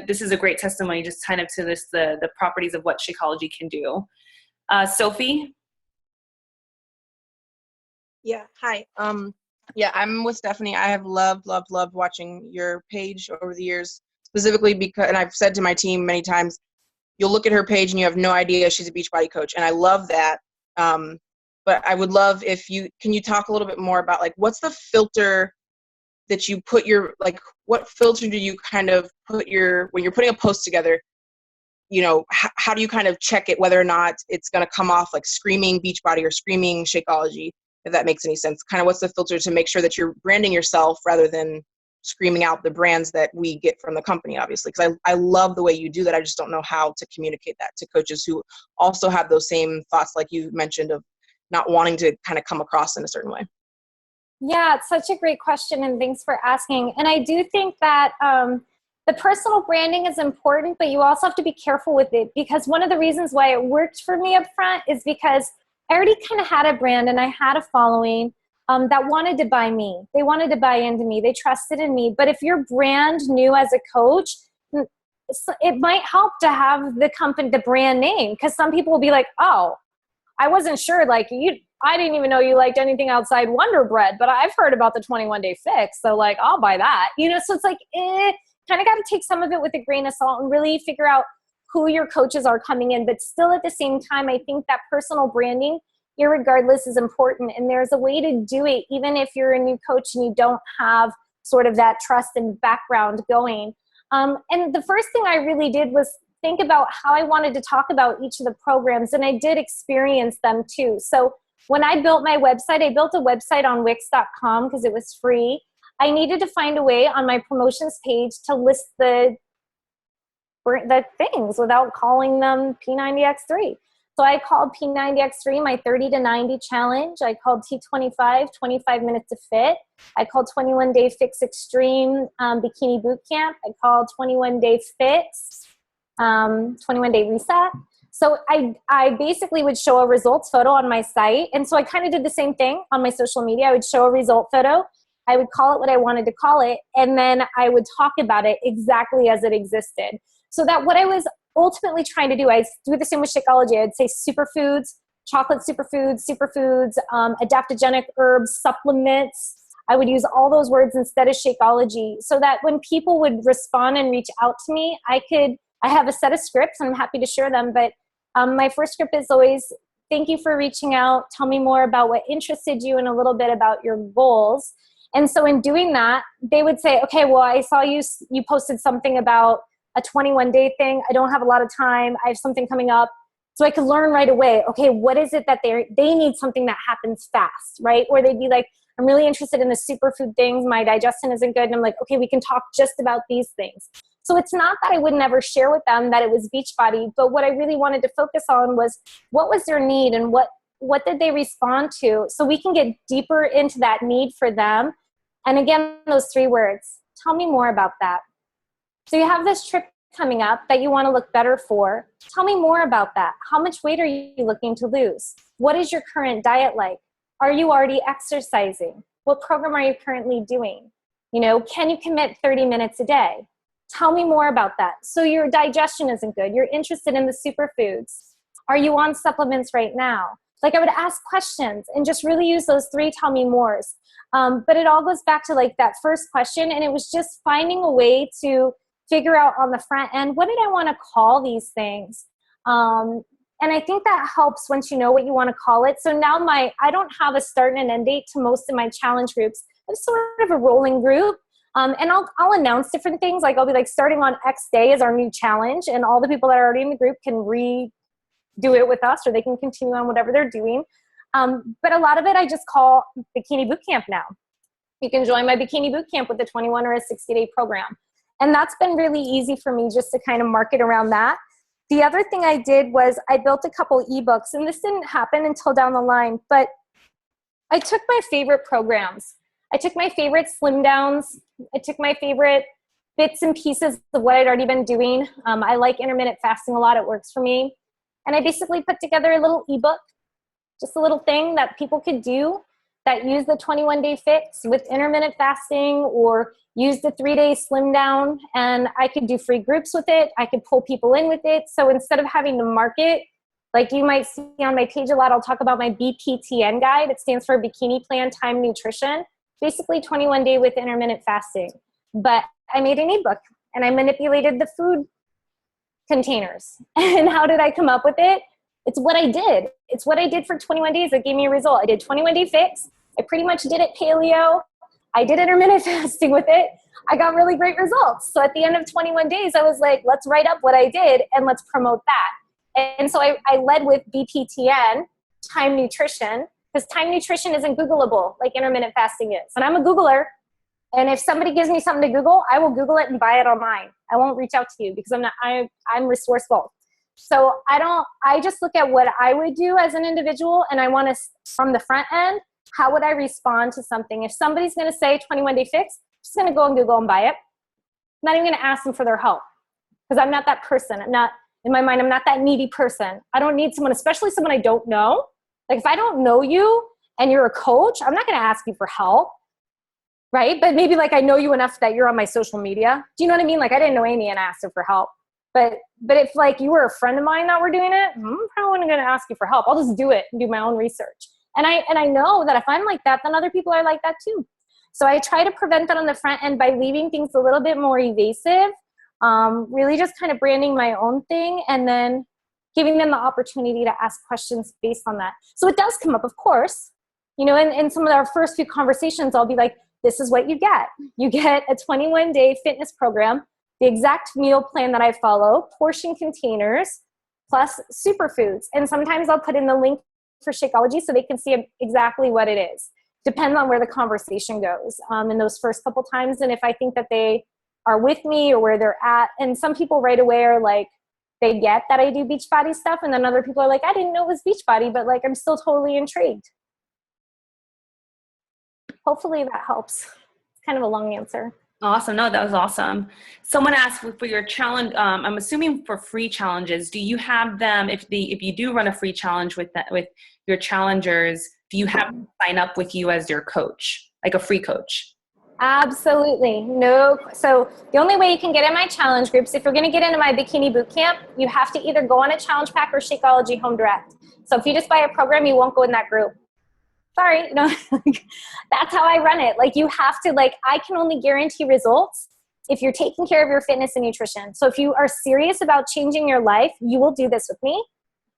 this is a great testimony just kind of to the properties of what Shakeology can do. Sophie? Yeah, hi. Yeah, I'm with Stephanie. I have loved watching your page over the years, specifically because, and I've said to my team many times, you'll look at her page and you have no idea she's a Beachbody coach. And I love that. But I would love can you talk a little bit more about like, what's the filter that you put what filter do you kind of put when you're putting a post together, how do you kind of check it, whether or not it's going to come off like screaming Beachbody or screaming Shakeology, if that makes any sense? Kind of what's the filter to make sure that you're branding yourself rather than screaming out the brands that we get from the company, obviously, because I love the way you do that. I just don't know how to communicate that to coaches who also have those same thoughts like you mentioned of not wanting to kind of come across in a certain way. Yeah, it's such a great question, and thanks for asking. And I do think that the personal branding is important, but you also have to be careful with it, because one of the reasons why it worked for me up front is because I already kind of had a brand and I had a following that wanted to buy me. They wanted to buy into me. They trusted in me. But if you're brand new as a coach, it might help to have the company, the brand name, because some people will be like, oh, I wasn't sure, like, I didn't even know you liked anything outside Wonder Bread, but I've heard about the 21-day fix, so like, I'll buy that. So it's like, kind of got to take some of it with a grain of salt and really figure out who your coaches are coming in. But still at the same time, I think that personal branding, irregardless, is important. And there's a way to do it, even if you're a new coach and you don't have sort of that trust and background going. And the first thing I really did was think about how I wanted to talk about each of the programs, and I did experience them too. So when I built my website, I built a website on Wix.com because it was free. I needed to find a way on my promotions page to list the things without calling them P90X3. So I called P90X3 my 30 to 90 challenge. I called T25, 25 minutes to fit. I called 21 Day Fix Extreme Bikini Boot Camp. I called 21 Day Fix, 21 Day Reset. So I basically would show a results photo on my site. And so I kind of did the same thing on my social media. I would show a result photo. I would call it what I wanted to call it. And then I would talk about it exactly as it existed. So that what I was ultimately trying to do, I do the same with Shakeology. I'd say superfoods, chocolate superfoods, adaptogenic herbs, supplements. I would use all those words instead of Shakeology, so that when people would respond and reach out to me, I have a set of scripts and I'm happy to share them. But my first script is always, thank you for reaching out. Tell me more about what interested you and a little bit about your goals. And so in doing that, they would say, okay, well, I saw you posted something about a 21-day thing. I don't have a lot of time. I have something coming up. So I could learn right away, okay, what is it that they need something that happens fast, right? Or they'd be like, I'm really interested in the superfood things. My digestion isn't good. And I'm like, okay, we can talk just about these things. So it's not that I would never share with them that it was Beachbody, but what I really wanted to focus on was what was their need and what did they respond to, so we can get deeper into that need for them. And again, those 3 words, tell me more about that. So you have this trip coming up that you want to look better for. Tell me more about that. How much weight are you looking to lose? What is your current diet like? Are you already exercising? What program are you currently doing? Can you commit 30 minutes a day? Tell me more about that. So your digestion isn't good. You're interested in the superfoods. Are you on supplements right now? Like, I would ask questions and just really use those 3 tell me mores. But it all goes back to like that first question. And it was just finding a way to figure out on the front end, what did I want to call these things? And I think that helps once you know what you want to call it. So now I don't have a start and an end date to most of my challenge groups. I'm sort of a rolling group. And I'll announce different things. Like, I'll be like, starting on X day is our new challenge. And all the people that are already in the group can redo it with us, or they can continue on whatever they're doing. But a lot of it I just call Bikini Boot Camp now. You can join my Bikini Boot Camp with a 21 or a 60-day program. And that's been really easy for me just to kind of market around that. The other thing I did was I built a couple ebooks, and this didn't happen until down the line, but I took my favorite programs. I took my favorite slim downs. I took my favorite bits and pieces of what I'd already been doing. I like intermittent fasting a lot. It works for me. And I basically put together a little ebook, just a little thing that people could do that use the 21-day fix with intermittent fasting, or use the 3-day slim down, and I could do free groups with it. I could pull people in with it. So instead of having to market, like you might see on my page a lot, I'll talk about my BPTN guide. It stands for Bikini Plan Time Nutrition, basically 21 day with intermittent fasting. But I made an ebook and I manipulated the food containers. And how did I come up with it? It's what I did. It's what I did for 21 days that gave me a result. I did 21-day fix. I pretty much did it paleo. I did intermittent fasting with it. I got really great results. So at the end of 21 days, I was like, let's write up what I did and let's promote that. And so I led with BPTN, Time Nutrition, because Time Nutrition isn't Googleable like intermittent fasting is. And I'm a Googler. And if somebody gives me something to Google, I will Google it and buy it online. I won't reach out to you because I'm resourceful. So I just look at what I would do as an individual, and I want to, from the front end, how would I respond to something? If somebody's going to say 21-day fix, I'm just going to go on Google and buy it. I'm not even going to ask them for their help because I'm not that person. I'm not, in my mind, I'm not that needy person. I don't need someone, especially someone I don't know. Like if I don't know you and you're a coach, I'm not going to ask you for help, right? But maybe like I know you enough that you're on my social media. Do you know what I mean? Like I didn't know Amy and asked her for help. But if like you were a friend of mine that were doing it, I'm probably not going to ask you for help. I'll just do it and do my own research. And I know that if I'm like that, then other people are like that too. So I try to prevent that on the front end by leaving things a little bit more evasive, really just kind of branding my own thing and then giving them the opportunity to ask questions based on that. So it does come up, of course. You know, in some of our first few conversations, I'll be like, this is what you get. You get a 21-day fitness program, the exact meal plan that I follow, portion containers, plus superfoods. And sometimes I'll put in the link for Shakeology so they can see exactly what it is. Depends on where the conversation goes in those first couple times. And if I think that they are with me or where they're at. And some people right away are like, they get that I do Beachbody stuff. And then other people are like, I didn't know it was Beachbody, but like, I'm still totally intrigued. Hopefully that helps. It's kind of a long answer. Awesome. No, that was awesome. Someone asked for your challenge. I'm assuming for free challenges, do you have them, if you do run a free challenge with your challengers, do you have them sign up with you as your coach, like a free coach? Absolutely. No. So the only way you can get in my challenge groups, if you're going to get into my bikini boot camp, you have to either go on a challenge pack or Shakeology home direct. So if you just buy a program, you won't go in that group. Sorry, no, that's how I run it. Like you have to, like, I can only guarantee results if you're taking care of your fitness and nutrition. So if you are serious about changing your life, you will do this with me.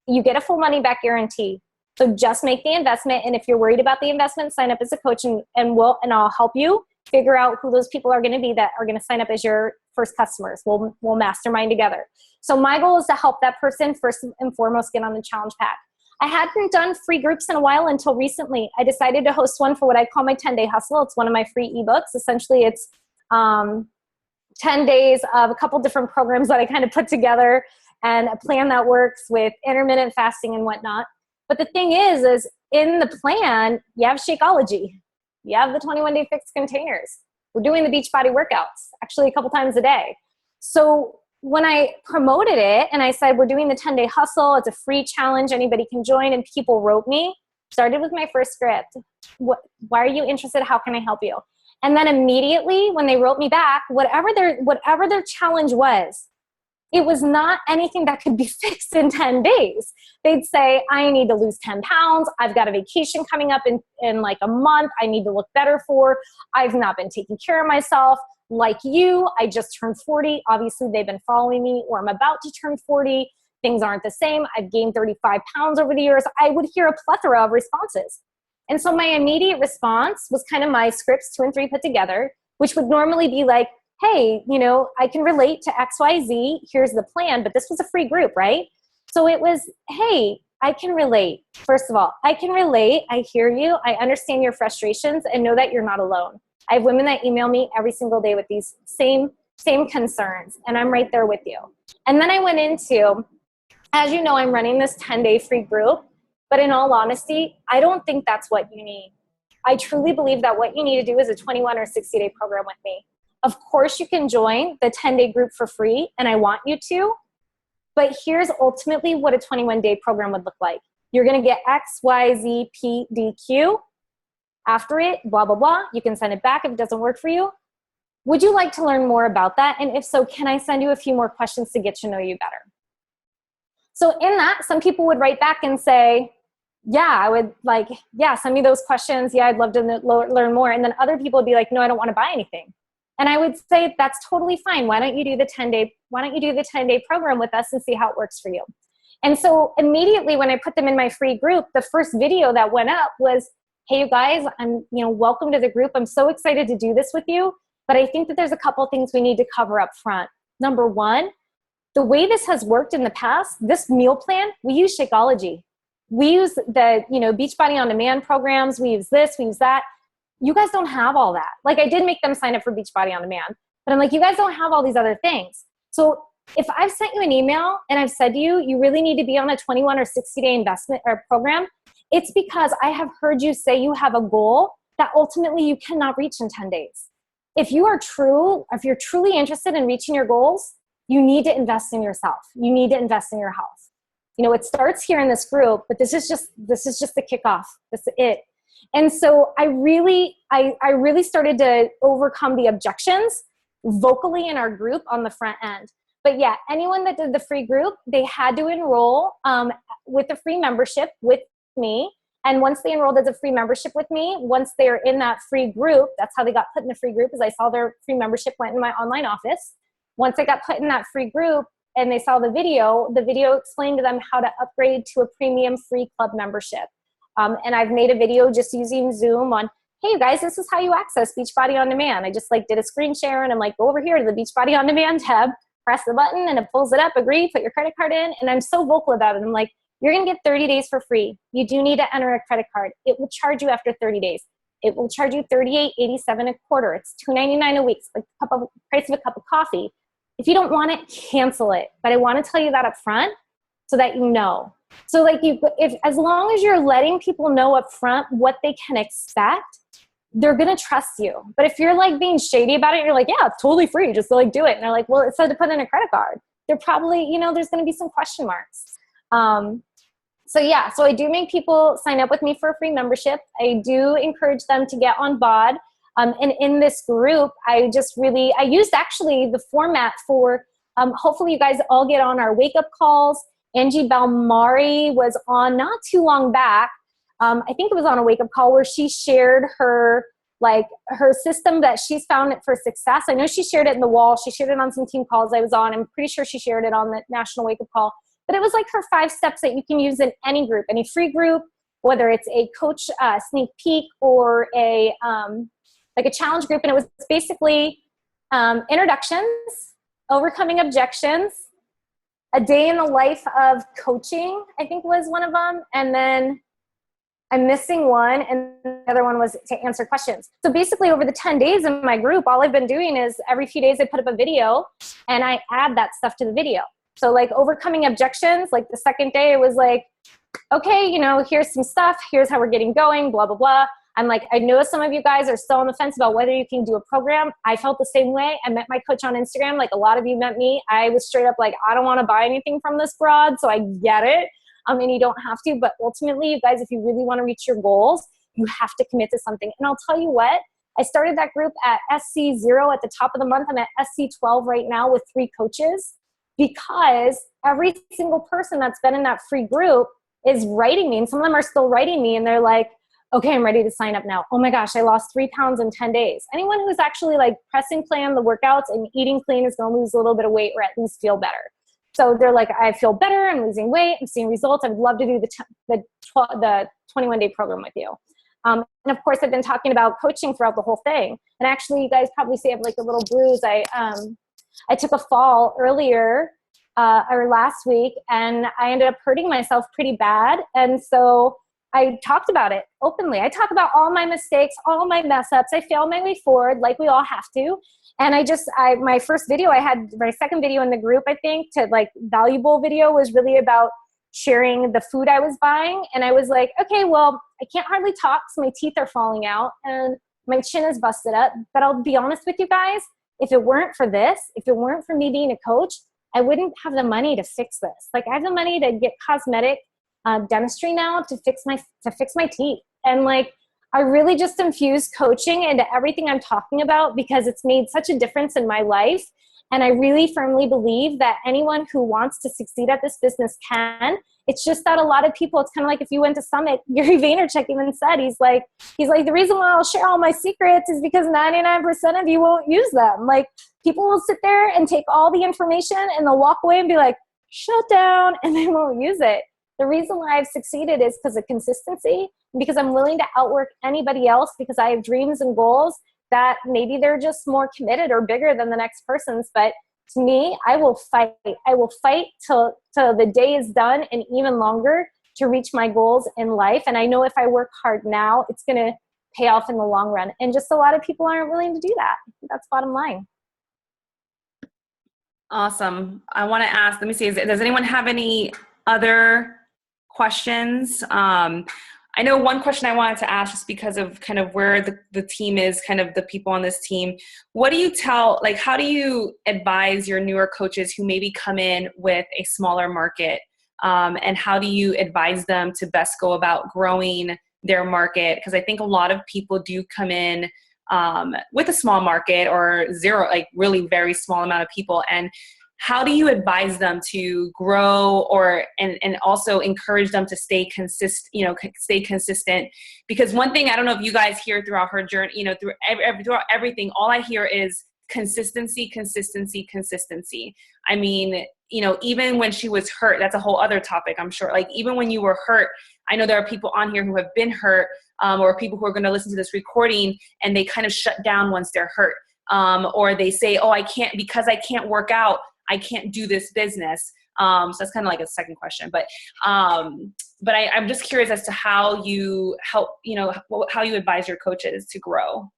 You get a full money back guarantee. So just make the investment. And if you're worried about the investment, sign up as a coach and I'll help you figure out who those people are going to be that are going to sign up as your first customers. We'll mastermind together. So my goal is to help that person first and foremost get on the challenge pack. I hadn't done free groups in a while until recently. I decided to host one for what I call my 10-day hustle. It's one of my free ebooks. Essentially, it's 10 days of a couple different programs that I kind of put together and a plan that works with intermittent fasting and whatnot. But the thing is in the plan, you have Shakeology. You have the 21-day fix containers. We're doing the Beachbody workouts, actually a couple times a day. So when I promoted it and I said, we're doing the 10-day hustle, it's a free challenge, anybody can join, and people wrote me, started with my first script. Why are you interested? How can I help you? And then immediately when they wrote me back, whatever their challenge was, it was not anything that could be fixed in 10 days. They'd say, I need to lose 10 pounds. I've got a vacation coming up in like a month. I need to look better for. I've not been taking care of myself. Like you, I just turned 40. Obviously, they've been following me, or I'm about to turn 40. Things aren't the same. I've gained 35 pounds over the years. I would hear a plethora of responses. And so my immediate response was kind of my scripts 2 and 3 put together, which would normally be like, hey, you know, I can relate to XYZ. Here's the plan. But this was a free group, right? So it was, hey, I can relate. First of all, I can relate. I hear you. I understand your frustrations and know that you're not alone. I have women that email me every single day with these same concerns, and I'm right there with you. And then I went into, as you know, I'm running this 10-day free group, but in all honesty, I don't think that's what you need. I truly believe that what you need to do is a 21 or 60-day program with me. Of course, you can join the 10-day group for free, and I want you to, but here's ultimately what a 21-day program would look like. You're going to get X, Y, Z, P, D, Q. After it, blah, blah, blah. You can send it back if it doesn't work for you. Would you like to learn more about that? And if so, can I send you a few more questions to get to know you better? So in that, some people would write back and say, yeah, I would like, yeah, send me those questions. Yeah, I'd love to learn more. And then other people would be like, no, I don't want to buy anything. And I would say, that's totally fine. Why don't you do the 10-day program with us and see how it works for you? And so immediately when I put them in my free group, the first video that went up was, hey, you guys, welcome to the group. I'm so excited to do this with you. But I think that there's a couple things we need to cover up front. Number one, the way this has worked in the past, this meal plan, we use Shakeology. We use the, Beachbody On Demand programs. We use this, we use that. You guys don't have all that. Like, I did make them sign up for Beachbody On Demand, but I'm like, you guys don't have all these other things. So if I've sent you an email and I've said to you, you really need to be on a 21 or 60-day investment or program, It's because I have heard you say you have a goal that ultimately you cannot reach in 10 days. If you're truly interested in reaching your goals, you need to invest in yourself. You need to invest in your health. You know, it starts here in this group, but this is just the kickoff. That's it. And so I really started to overcome the objections vocally in our group on the front end. But yeah, anyone that did the free group, they had to enroll with a free membership with me. And once they enrolled as a free membership with me, once they're in that free group, that's how they got put in the free group, is I saw their free membership went in my online office. Once they got put in that free group and they saw the video explained to them how to upgrade to a premium free club membership. And I've made a video just using Zoom on, hey you guys, this is how you access Beachbody On Demand. I just like did a screen share and I'm like, go over here to the Beachbody On Demand tab, press the button and it pulls it up, agree, put your credit card in. And I'm so vocal about it. I'm like, you're going to get 30 days for free. You do need to enter a credit card. It will charge you after 30 days. It will charge you $38.87 a quarter. It's $2.99 a week. It's like price of a cup of coffee. If you don't want it, cancel it. But I want to tell you that up front so that you know. So like as long as you're letting people know up front what they can expect, they're going to trust you. But if you're like being shady about it, you're like, yeah, it's totally free. Just like do it. And they're like, well, it said to put in a credit card. They're probably, there's going to be some question marks. So I do make people sign up with me for a free membership. I do encourage them to get on BOD. And in this group, I used actually the format for, hopefully you guys all get on our wake up calls. Angie Balmari was on not too long back. I think it was on a wake up call where she shared her system that she's found for success. I know she shared it in the wall. She shared it on some team calls I was on. I'm pretty sure she shared it on the national wake up call. But it was like her 5 steps that you can use in any group, any free group, whether it's a coach sneak peek or a challenge group. And it was basically introductions, overcoming objections, a day in the life of coaching, I think was one of them. And then I'm missing one, and the other one was to answer questions. So basically over the 10 days in my group, all I've been doing is every few days I put up a video and I add that stuff to the video. So like overcoming objections, like the second day it was like, okay, here's some stuff. Here's how we're getting going, blah, blah, blah. I'm like, I know some of you guys are still on the fence about whether you can do a program. I felt the same way. I met my coach on Instagram. Like a lot of you met me. I was straight up like, I don't want to buy anything from this broad. So I get it. And you don't have to, but ultimately you guys, if you really want to reach your goals, you have to commit to something. And I'll tell you what, I started that group at SC0 at the top of the month. I'm at SC12 right now with 3 coaches. Because every single person that's been in that free group is writing me, and some of them are still writing me, and they're like, okay, I'm ready to sign up now. Oh my gosh, I lost 3 pounds in 10 days. Anyone who's actually like pressing play on the workouts and eating clean is going to lose a little bit of weight or at least feel better. So they're like, I feel better, I'm losing weight, I'm seeing results. I would love to do the 21-day program with you. And of course, I've been talking about coaching throughout the whole thing. And actually, you guys probably see I have like a little bruise. I took a fall earlier or last week, and I ended up hurting myself pretty bad. And so I talked about it openly. I talk about all my mistakes, all my mess ups. I failed my way forward, like we all have to. And my first video, I had my second video in the group, I think, to like valuable video was really about sharing the food I was buying. And I was like, okay, well, I can't hardly talk, so my teeth are falling out and my chin is busted up. But I'll be honest with you guys, if it weren't for this, if it weren't for me being a coach, I wouldn't have the money to fix this. Like I have the money to get cosmetic dentistry now to fix my teeth. And like, I really just infused coaching into everything I'm talking about because it's made such a difference in my life. And I really firmly believe that anyone who wants to succeed at this business can. It's just that a lot of people, it's kind of like if you went to Summit, Gary Vaynerchuk even said, he's like, the reason why I'll share all my secrets is because 99% of you won't use them. Like people will sit there and take all the information and they'll walk away and be like, shut down, and they won't use it. The reason why I've succeeded is because of consistency, because I'm willing to outwork anybody else because I have dreams and goals that maybe they're just more committed or bigger than the next person's. But to me, I will fight. I will fight till the day is done and even longer to reach my goals in life. And I know if I work hard now, it's going to pay off in the long run. And just a lot of people aren't willing to do that. That's bottom line. Awesome. I want to ask, let me see, does anyone have any other questions? I know one question I wanted to ask, just because of kind of where the team is, kind of the people on this team, what do you tell, like, how do you advise your newer coaches who maybe come in with a smaller market, and how do you advise them to best go about growing their market? Because I think a lot of people do come in with a small market or zero, like really very small amount of people. And how do you advise them to grow and also encourage them to stay consistent? Because one thing, I don't know if you guys hear throughout her journey, throughout everything, all I hear is consistency. I mean, even when she was hurt, that's a whole other topic, I'm sure. Like, even when you were hurt, I know there are people on here who have been hurt, or people who are going to listen to this recording and they kind of shut down once they're hurt. Or they say, oh, because I can't work out, I can't do this business. So that's kind of like a second question, but I'm just curious as to how you help, how you advise your coaches to grow.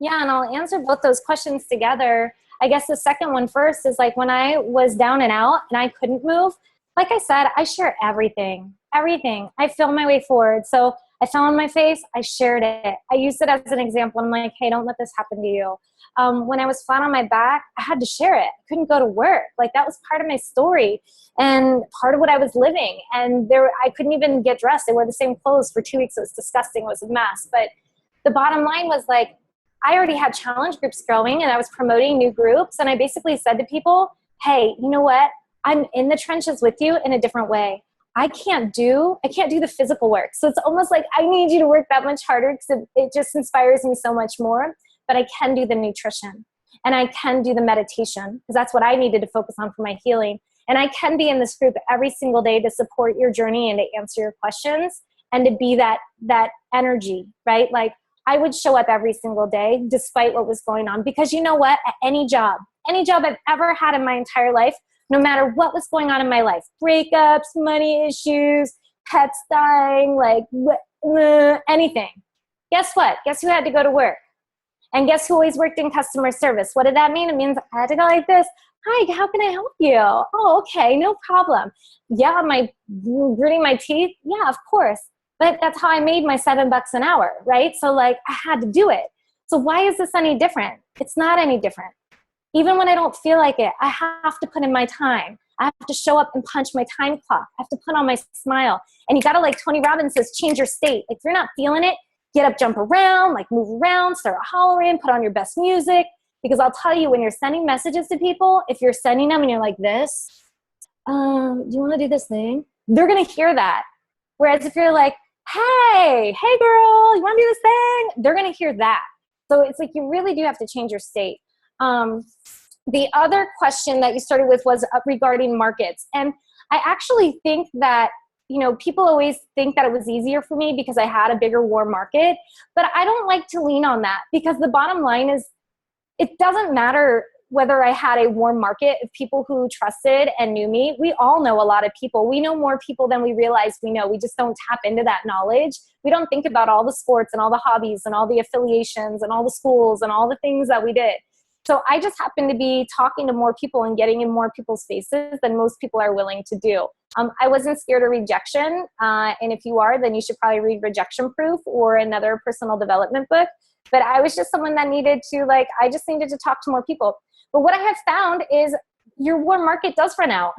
Yeah, and I'll answer both those questions together. I guess the second one first is, like, when I was down and out and I couldn't move, like I said, I share everything. I film my way forward. So I fell on my face, I shared it. I used it as an example. I'm like, hey, don't let this happen to you. When I was flat on my back, I had to share it. I couldn't go to work. Like, that was part of my story and part of what I was living. And I couldn't even get dressed. I wore the same clothes for 2 weeks. It was disgusting. It was a mess. But the bottom line was, like, I already had challenge groups going and I was promoting new groups. And I basically said to people, hey, you know what? I'm in the trenches with you in a different way. I can't do the physical work. So it's almost like I need you to work that much harder, because it just inspires me so much more. But I can do the nutrition and I can do the meditation, because that's what I needed to focus on for my healing. And I can be in this group every single day to support your journey and to answer your questions and to be that energy, right? Like, I would show up every single day despite what was going on, because you know what? At any job I've ever had in my entire life, no matter what was going on in my life, breakups, money issues, pets dying, like anything. Guess what? Guess who had to go to work? And guess who always worked in customer service? What did that mean? It means I had to go like this. Hi, how can I help you? Oh, okay, no problem. Yeah, gritting my teeth? Yeah, of course. But that's how I made my $7 an hour, right? So, like, I had to do it. So why is this any different? It's not any different. Even when I don't feel like it, I have to put in my time. I have to show up and punch my time clock. I have to put on my smile. And you got to, like Tony Robbins says, change your state. Like, if you're not feeling it, get up, jump around, like move around, start hollering, put on your best music. Because I'll tell you, when you're sending messages to people, if you're sending them and you're like this, do you want to do this thing? They're going to hear that. Whereas if you're like, hey girl, you want to do this thing? They're going to hear that. So it's like, you really do have to change your state. The other question that you started with was regarding markets. And I actually think that, people always think that it was easier for me because I had a bigger warm market, but I don't like to lean on that, because the bottom line is, it doesn't matter whether I had a warm market of people who trusted and knew me. We all know a lot of people. We know more people than we realize we know. We just don't tap into that knowledge. We don't think about all the sports and all the hobbies and all the affiliations and all the schools and all the things that we did. So I just happen to be talking to more people and getting in more people's faces than most people are willing to do. I wasn't scared of rejection. And if you are, then you should probably read Rejection Proof or another personal development book. But I was just someone that needed to, I just needed to talk to more people. But what I have found is your warm market does run out,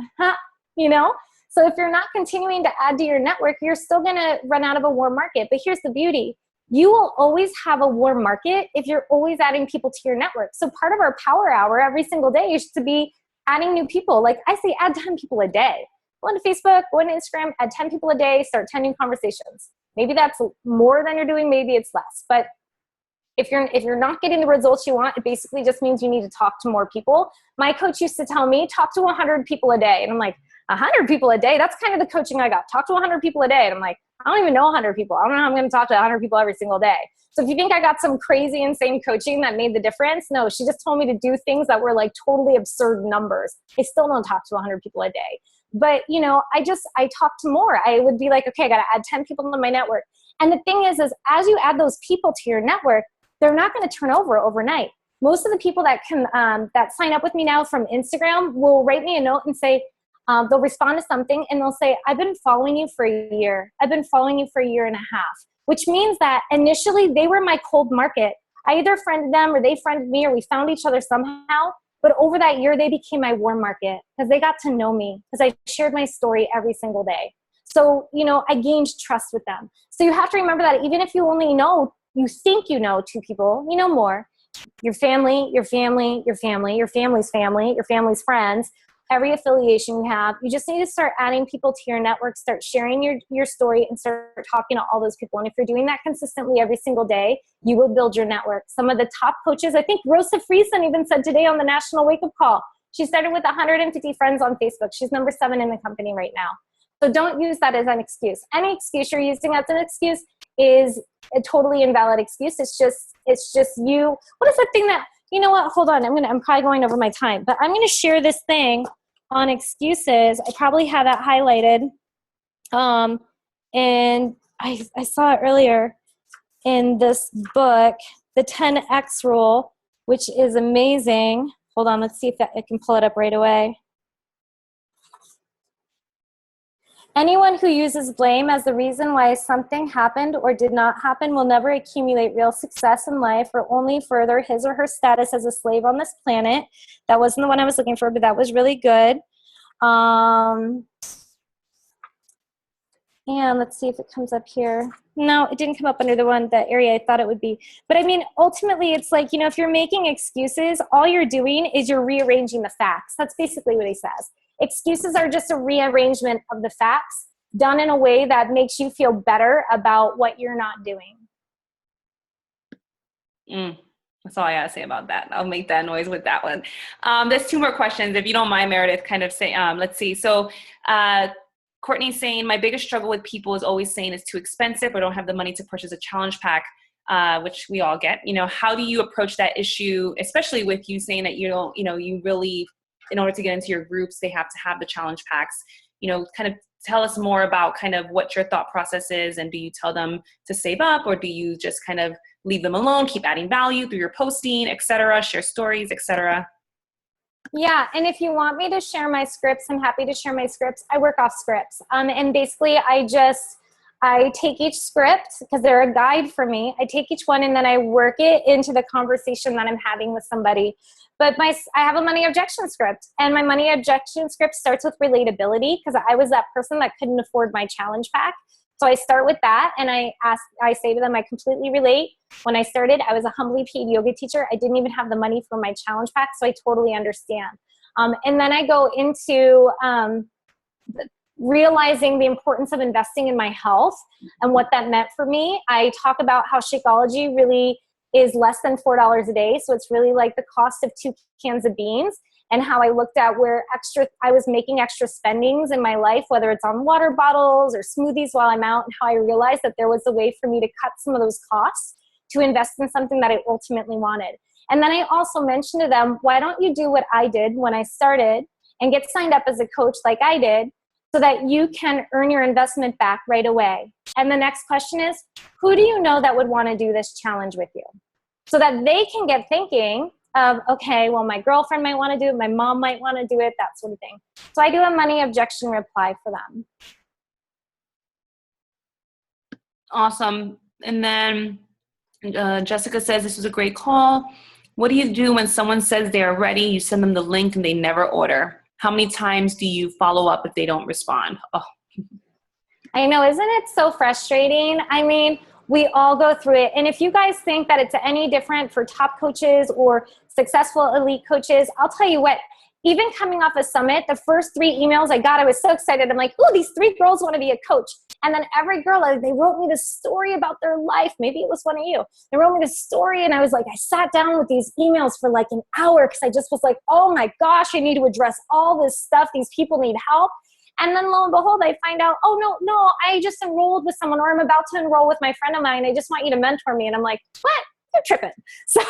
So if you're not continuing to add to your network, you're still going to run out of a warm market. But here's the beauty. You will always have a warm market if you're always adding people to your network. So part of our power hour every single day is to be adding new people. Like I say, add 10 people a day. Go into Facebook, go into Instagram, add 10 people a day, start 10 new conversations. Maybe that's more than you're doing, maybe it's less. But if you're not getting the results you want, it basically just means you need to talk to more people. My coach used to tell me, talk to 100 people a day. And I'm like, 100 people a day? That's kind of the coaching I got. Talk to 100 people a day. And I'm like, I don't even know 100 people. I don't know how I'm going to talk to 100 people every single day. So if you think I got some crazy, insane coaching that made the difference, no, she just told me to do things that were like totally absurd numbers. I still don't talk to 100 people a day. But, I talk to more. I would be like, okay, I got to add 10 people to my network. And the thing is as you add those people to your network, they're not going to turn over overnight. Most of the people that can that sign up with me now from Instagram will write me a note and say, they'll respond to something and they'll say, I've been following you for a year. I've been following you for a year and a half, which means that initially they were my cold market. I either friended them or they friended me or we found each other somehow. But over that year, they became my warm market because they got to know me because I shared my story every single day. So, you know, I gained trust with them. So you have to remember that even if you only know, you think you know 2 people, you know more. Your family, your family, your family, your family's family, your family's friends, every affiliation you have. You just need to start adding people to your network, start sharing your story, and start talking to all those people. And if you're doing that consistently every single day, you will build your network. Some of the top coaches, I think Rosa Friesen even said today on the National Wake Up Call, she started with 150 friends on Facebook. She's number 7 in the company right now. So don't use that as an excuse. Any excuse you're using as an excuse is a totally invalid excuse. It's just you. What is that thing that, you know what, hold on, I'm probably going over my time, but I'm going to share this thing on excuses. I probably had that highlighted. And I saw it earlier in this book, the 10X rule, which is amazing. Hold on, let's see if I can pull it up right away. Anyone who uses blame as the reason why something happened or did not happen will never accumulate real success in life or only further his or her status as a slave on this planet. That wasn't the one I was looking for, but that was really good. And let's see if it comes up here. No, it didn't come up under the area I thought it would be. But I mean, ultimately, it's like, you know, if you're making excuses, all you're doing is you're rearranging the facts. That's basically what he says. Excuses are just a rearrangement of the facts done in a way that makes you feel better about what you're not doing. That's all I gotta say about that. I'll make that noise with that one. There's 2 more questions, if you don't mind, Meredith, kind of say, let's see. So Courtney's saying, my biggest struggle with people is always saying it's too expensive or don't have the money to purchase a challenge pack, which we all get. You know, how do you approach that issue, especially with you saying that you don't, you know, you really, in order to get into your groups, they have to have the challenge packs. You know, kind of tell us more about kind of what your thought process is, and do you tell them to save up, or do you just kind of leave them alone, keep adding value through your posting, etc., share stories, etc.? Yeah, and if you want me to share my scripts, I'm happy to share my scripts. I work off scripts. And basically I take each script, because they're a guide for me. I take each one and then I work it into the conversation that I'm having with somebody. But I have a money objection script, and my money objection script starts with relatability, because I was that person that couldn't afford my challenge pack. So I start with that, and I say to them, I completely relate. When I started, I was a humbly paid yoga teacher. I didn't even have the money for my challenge pack, so I totally understand. And then I go into realizing the importance of investing in my health and what that meant for me. I talk about how Shakeology really is less than $4 a day, so it's really like the cost of 2 cans of beans. And how I looked at where I was making extra spendings in my life, whether it's on water bottles or smoothies while I'm out, and how I realized that there was a way for me to cut some of those costs to invest in something that I ultimately wanted. And then I also mentioned to them, why don't you do what I did when I started and get signed up as a coach like I did, so that you can earn your investment back right away. And the next question is, who do you know that would want to do this challenge with you? So that they can get thinking of, okay, well, my girlfriend might want to do it, my mom might want to do it, that sort of thing. So I do a money objection reply for them. Awesome. And then Jessica says, this was a great call. What do you do when someone says they are ready, you send them the link and they never order? How many times do you follow up if they don't respond? Oh. I know, isn't it so frustrating? I mean, we all go through it. And if you guys think that it's any different for top coaches or successful elite coaches, I'll tell you what, even coming off a summit, the first 3 emails I got, I was so excited. I'm like, oh, these 3 girls want to be a coach. And then every girl, they wrote me this story about their life. Maybe it was one of you. They wrote me this story, and I was like, I sat down with these emails for like an hour, because I just was like, oh my gosh, I need to address all this stuff. These people need help. And then lo and behold, I find out, oh, no, I just enrolled with someone, or I'm about to enroll with my friend of mine. I just want you to mentor me. And I'm like, what? You're tripping. So,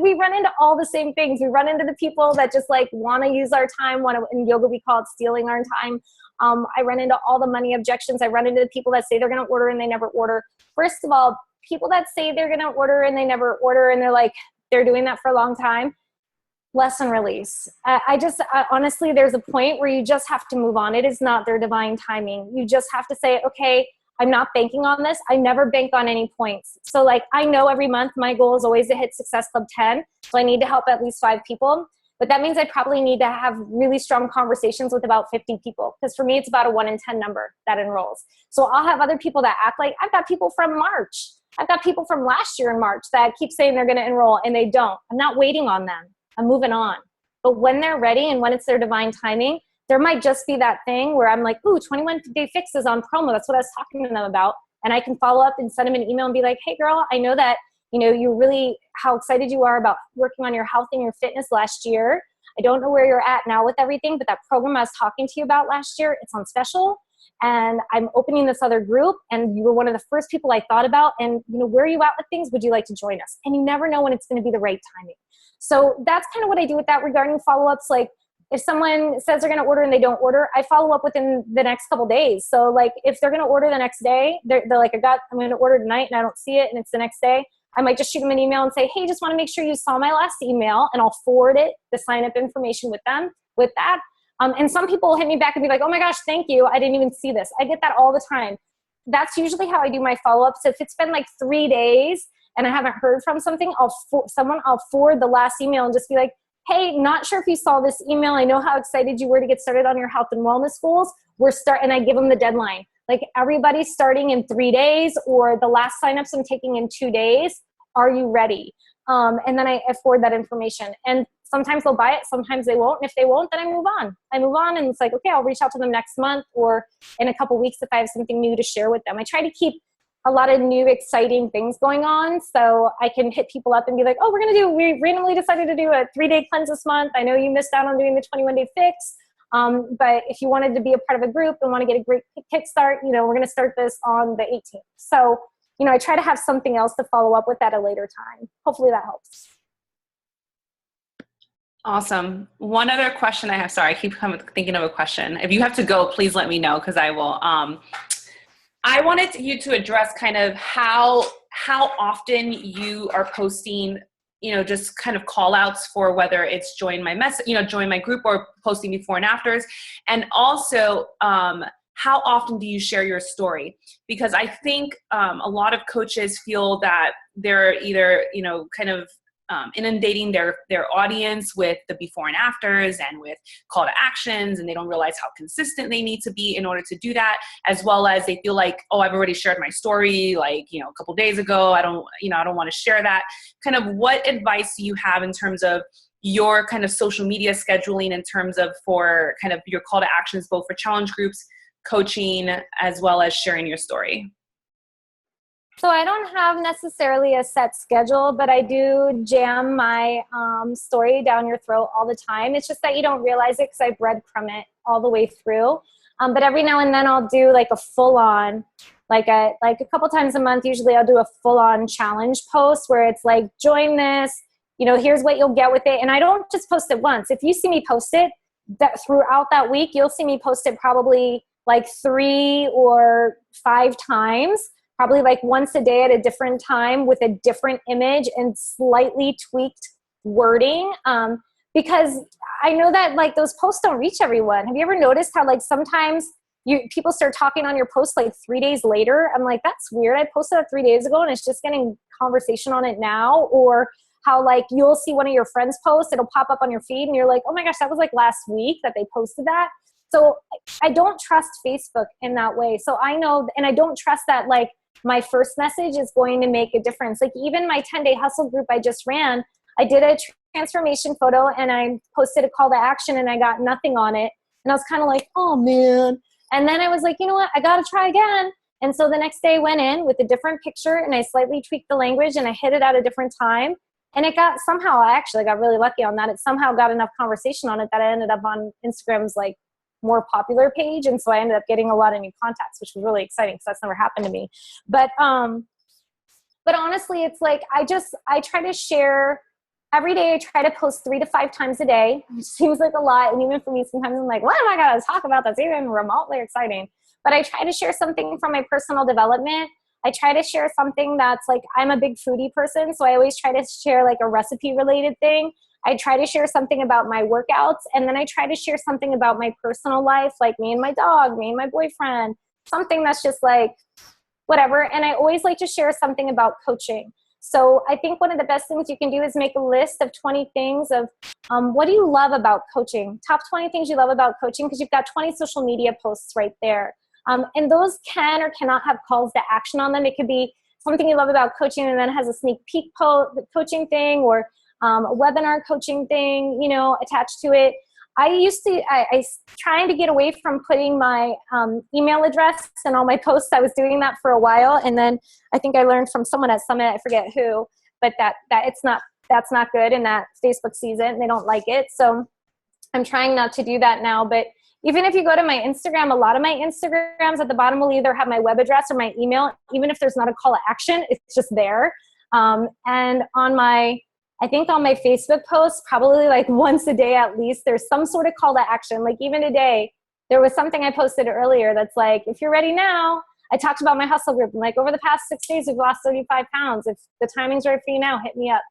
we run into all the same things. We run into the people that just like want to use our time. In yoga, we call it stealing our time. I run into all the money objections. I run into the people that say they're going to order and they never order. First of all, people that say they're going to order and they never order, and they're doing that for a long time. lesson release. Honestly, there's a point where you just have to move on. It is not their divine timing. You just have to say, okay, I'm not banking on this. I never bank on any points. So like, I know every month my goal is always to hit Success Club 10. So I need to help at least 5 people. But that means I probably need to have really strong conversations with about 50 people. Because for me, it's about a 1 in 10 number that enrolls. So I'll have other people that act like, I've got people from March. I've got people from last year in March that keep saying they're going to enroll and they don't. I'm not waiting on them. I'm moving on. But when they're ready and when it's their divine timing, there might just be that thing where I'm like, ooh, 21-day fixes on promo. That's what I was talking to them about. And I can follow up and send them an email and be like, hey girl, I know that, you really, how excited you are about working on your health and your fitness last year. I don't know where you're at now with everything, but that program I was talking to you about last year, it's on special. And I'm opening this other group and you were one of the first people I thought about. And where are you at with things? Would you like to join us? And you never know when it's going to be the right timing. So that's kind of what I do with that regarding follow-ups. Like if someone says they're going to order and they don't order, I follow up within the next couple days. So like if they're going to order the next day, they're like, I'm going to order tonight and I don't see it and it's the next day. I might just shoot them an email and say, hey, just want to make sure you saw my last email, and I'll forward it, the sign up information with them with that. And some people will hit me back and be like, oh my gosh, thank you. I didn't even see this. I get that all the time. That's usually how I do my follow-ups. If it's been like 3 days and I haven't heard from something, I'll forward the last email and just be like, hey, not sure if you saw this email. I know how excited you were to get started on your health and wellness goals. And I give them the deadline. Like everybody's starting in 3 days, or the last signups I'm taking in 2 days. Are you ready? And then I forward that information. And sometimes they'll buy it, sometimes they won't. And if they won't, then I move on. And it's like, okay, I'll reach out to them next month or in a couple weeks if I have something new to share with them. I try to keep a lot of new, exciting things going on so I can hit people up and be like, oh, we randomly decided to do a 3-day cleanse this month. I know you missed out on doing the 21-day fix. But if you wanted to be a part of a group and want to get a great kickstart, we're going to start this on the 18th. So, I try to have something else to follow up with at a later time. Hopefully that helps. Awesome. One other question I have. Sorry, I keep thinking of a question. If you have to go, please let me know because I will. I wanted you to address kind of how often you are posting, just kind of call outs for whether it's join my group or posting before and afters. And also, how often do you share your story? Because I think a lot of coaches feel that they're either, kind of inundating their audience with the before and afters and with call to actions, and they don't realize how consistent they need to be in order to do that, as well as they feel like, oh, I've already shared my story like, a couple days ago. I don't want to share that. Kind of what advice do you have in terms of your kind of social media scheduling in terms of for kind of your call to actions, both for challenge groups, coaching, as well as sharing your story? So I don't have necessarily a set schedule, but I do jam my story down your throat all the time. It's just that you don't realize it because I breadcrumb it all the way through. But every now and then I'll do like a full-on, like a couple times a month, usually I'll do a full-on challenge post where it's like, join this, here's what you'll get with it. And I don't just post it once. If you see me post it throughout that week, you'll see me post it probably like 3 or 5 times. Probably like once a day at a different time with a different image and slightly tweaked wording. Because I know that like those posts don't reach everyone. Have you ever noticed how like sometimes people start talking on your post like 3 days later? I'm like, that's weird. I posted that 3 days ago and it's just getting conversation on it now. Or how like you'll see one of your friends post, it'll pop up on your feed and you're like, oh my gosh, that was like last week that they posted that. So I don't trust Facebook in that way. So I know, and I don't trust that like my first message is going to make a difference. Like even my 10-day hustle group I just ran, I did a transformation photo and I posted a call to action and I got nothing on it. And I was kind of like, oh man. And then I was like, you know what? I got to try again. And so the next day I went in with a different picture and I slightly tweaked the language and I hit it at a different time. And it got somehow, I actually got really lucky on that. It somehow got enough conversation on it that I ended up on Instagram's like more popular page. And so I ended up getting a lot of new contacts, which was really exciting because that's never happened to me. But honestly, it's like, I try to share every day. I try to post 3 to 5 times a day, which seems like a lot. And even for me, sometimes I'm like, what am I going to talk about that's even remotely exciting? But I try to share something from my personal development. I try to share something that's like, I'm a big foodie person. So I always try to share like a recipe related thing. I try to share something about my workouts, and then I try to share something about my personal life, like me and my dog, me and my boyfriend, something that's just like whatever. And I always like to share something about coaching. So I think one of the best things you can do is make a list of 20 things of what do you love about coaching? Top 20 things you love about coaching, because you've got 20 social media posts right there. And those can or cannot have calls to action on them. It could be something you love about coaching and then has a sneak peek coaching thing, or a webinar coaching thing, you know, attached to it. I trying to get away from putting my email address in all my posts. I was doing that for a while, and then I think I learned from someone at Summit, I forget who, but that's not good, and that Facebook sees it and they don't like it. So I'm trying not to do that now. But even if you go to my Instagram, a lot of my Instagrams at the bottom will either have my web address or my email. Even if there's not a call to action, it's just there. And I think on my Facebook posts, probably like once a day at least, there's some sort of call to action. Like even today, there was something I posted earlier that's like, if you're ready now, I talked about my hustle group. I'm like, over the past 6 days, we've lost 35 pounds. If the timing's right for you now, hit me up.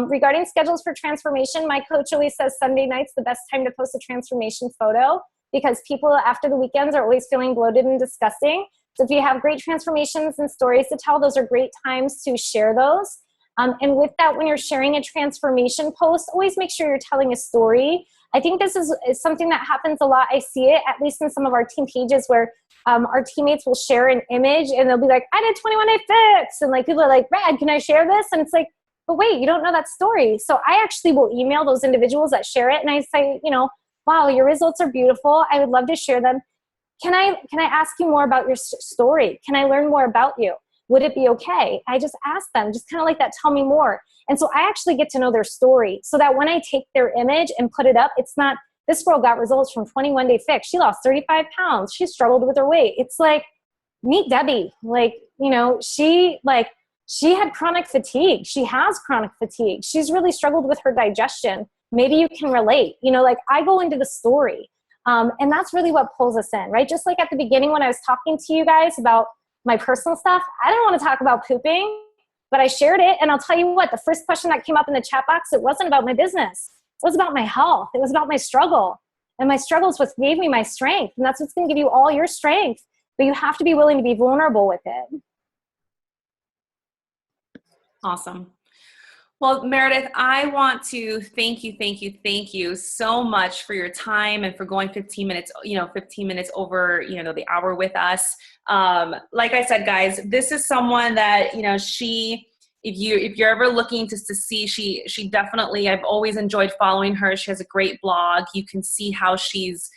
Regarding schedules for transformation, my coach always says Sunday night's the best time to post a transformation photo, because people after the weekends are always feeling bloated and disgusting. So if you have great transformations and stories to tell, those are great times to share those. And with that, when you're sharing a transformation post, always make sure you're telling a story. I think this is something that happens a lot. I see it, at least in some of our team pages, where our teammates will share an image and they'll be like, I did 21-day fix. And like people are like, Brad, can I share this? And it's like, but wait, you don't know that story. So I actually will email those individuals that share it. And I say, you know, wow, your results are beautiful. I would love to share them. Can I ask you more about your story? Can I learn more about you? Would it be okay? I just ask them, just kind of like that, tell me more. And so I actually get to know their story, so that when I take their image and put it up, it's not, this girl got results from 21-day fix. She lost 35 pounds. She struggled with her weight. It's like, meet Debbie. Like, you know, she had chronic fatigue. She has chronic fatigue. She's really struggled with her digestion. Maybe you can relate. You know, like I go into the story. And that's really what pulls us in, right? Just like at the beginning when I was talking to you guys about my personal stuff, I didn't want to talk about pooping, but I shared it. And I'll tell you what, the first question that came up in the chat box, it wasn't about my business. It was about my health. It was about my struggle. And my struggle is what gave me my strength. And that's what's going to give you all your strength. But you have to be willing to be vulnerable with it. Awesome. Well, Meredith, I want to thank you so much for your time and for going 15 minutes over, the hour with us. Like I said, guys, this is someone that, if you're ever looking to see, she definitely, I've always enjoyed following her. She has a great blog. You can see how she's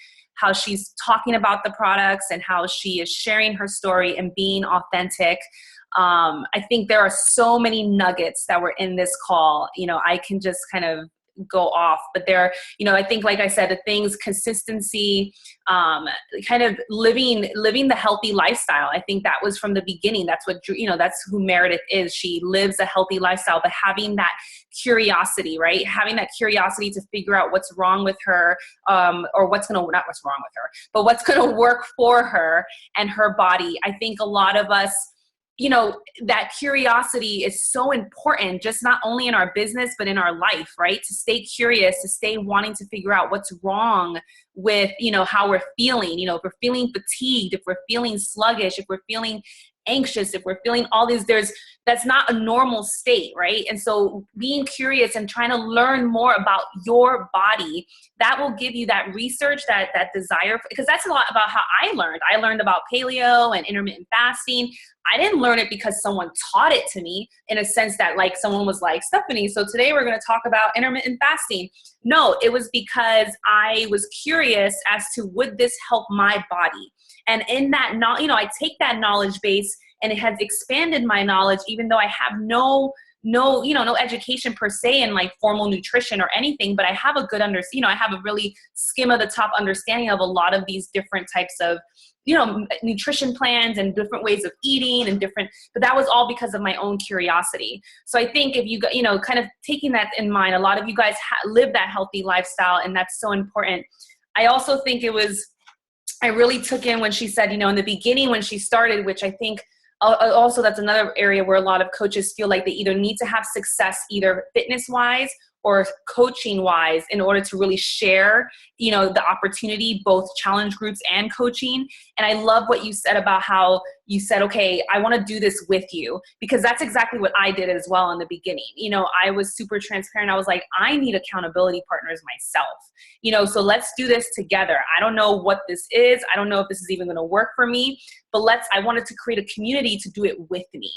talking about the products and how she is sharing her story and being authentic. I think there are so many nuggets that were in this call. I can just kind of go off, but there, I think, like I said, the things, consistency, kind of living the healthy lifestyle. I think that was from the beginning. That's what, that's who Meredith is. She lives a healthy lifestyle, but having that curiosity, right? Having that curiosity to figure out what's wrong with her, or not what's wrong with her, but what's going to work for her and her body. I think a lot of us, that curiosity is so important, just not only in our business, but in our life, right? To stay curious, to stay wanting to figure out what's wrong with, how we're feeling, if we're feeling fatigued, if we're feeling sluggish, if we're feeling anxious, if we're feeling all these, that's not a normal state, right? And so being curious and trying to learn more about your body, that will give you that research, that desire, because that's a lot about how I learned. I learned about paleo and intermittent fasting. I didn't learn it because someone taught it to me, in a sense that like someone was like, Stephanie, so today we're going to talk about intermittent fasting. No, it was because I was curious as to, would this help my body? And in that, I take that knowledge base and it has expanded my knowledge, even though I have no education per se in like formal nutrition or anything, but I have a good I have a really skim of the top understanding of a lot of these different types of, nutrition plans and different ways of eating but that was all because of my own curiosity. So I think if you, kind of taking that in mind, a lot of you guys live that healthy lifestyle, and that's so important. I also think I really took in when she said, in the beginning when she started, which I think also that's another area where a lot of coaches feel like they either need to have success, either fitness wise or coaching wise in order to really share, you know, the opportunity, both challenge groups and coaching. And I love what you said about how you said, okay, I want to do this with you, because that's exactly what I did as well in the beginning. You know, I was super transparent. I was like, I need accountability partners myself, you know, so let's do this together. I don't know what this is. I don't know if this is even going to work for me, but I wanted to create a community to do it with me.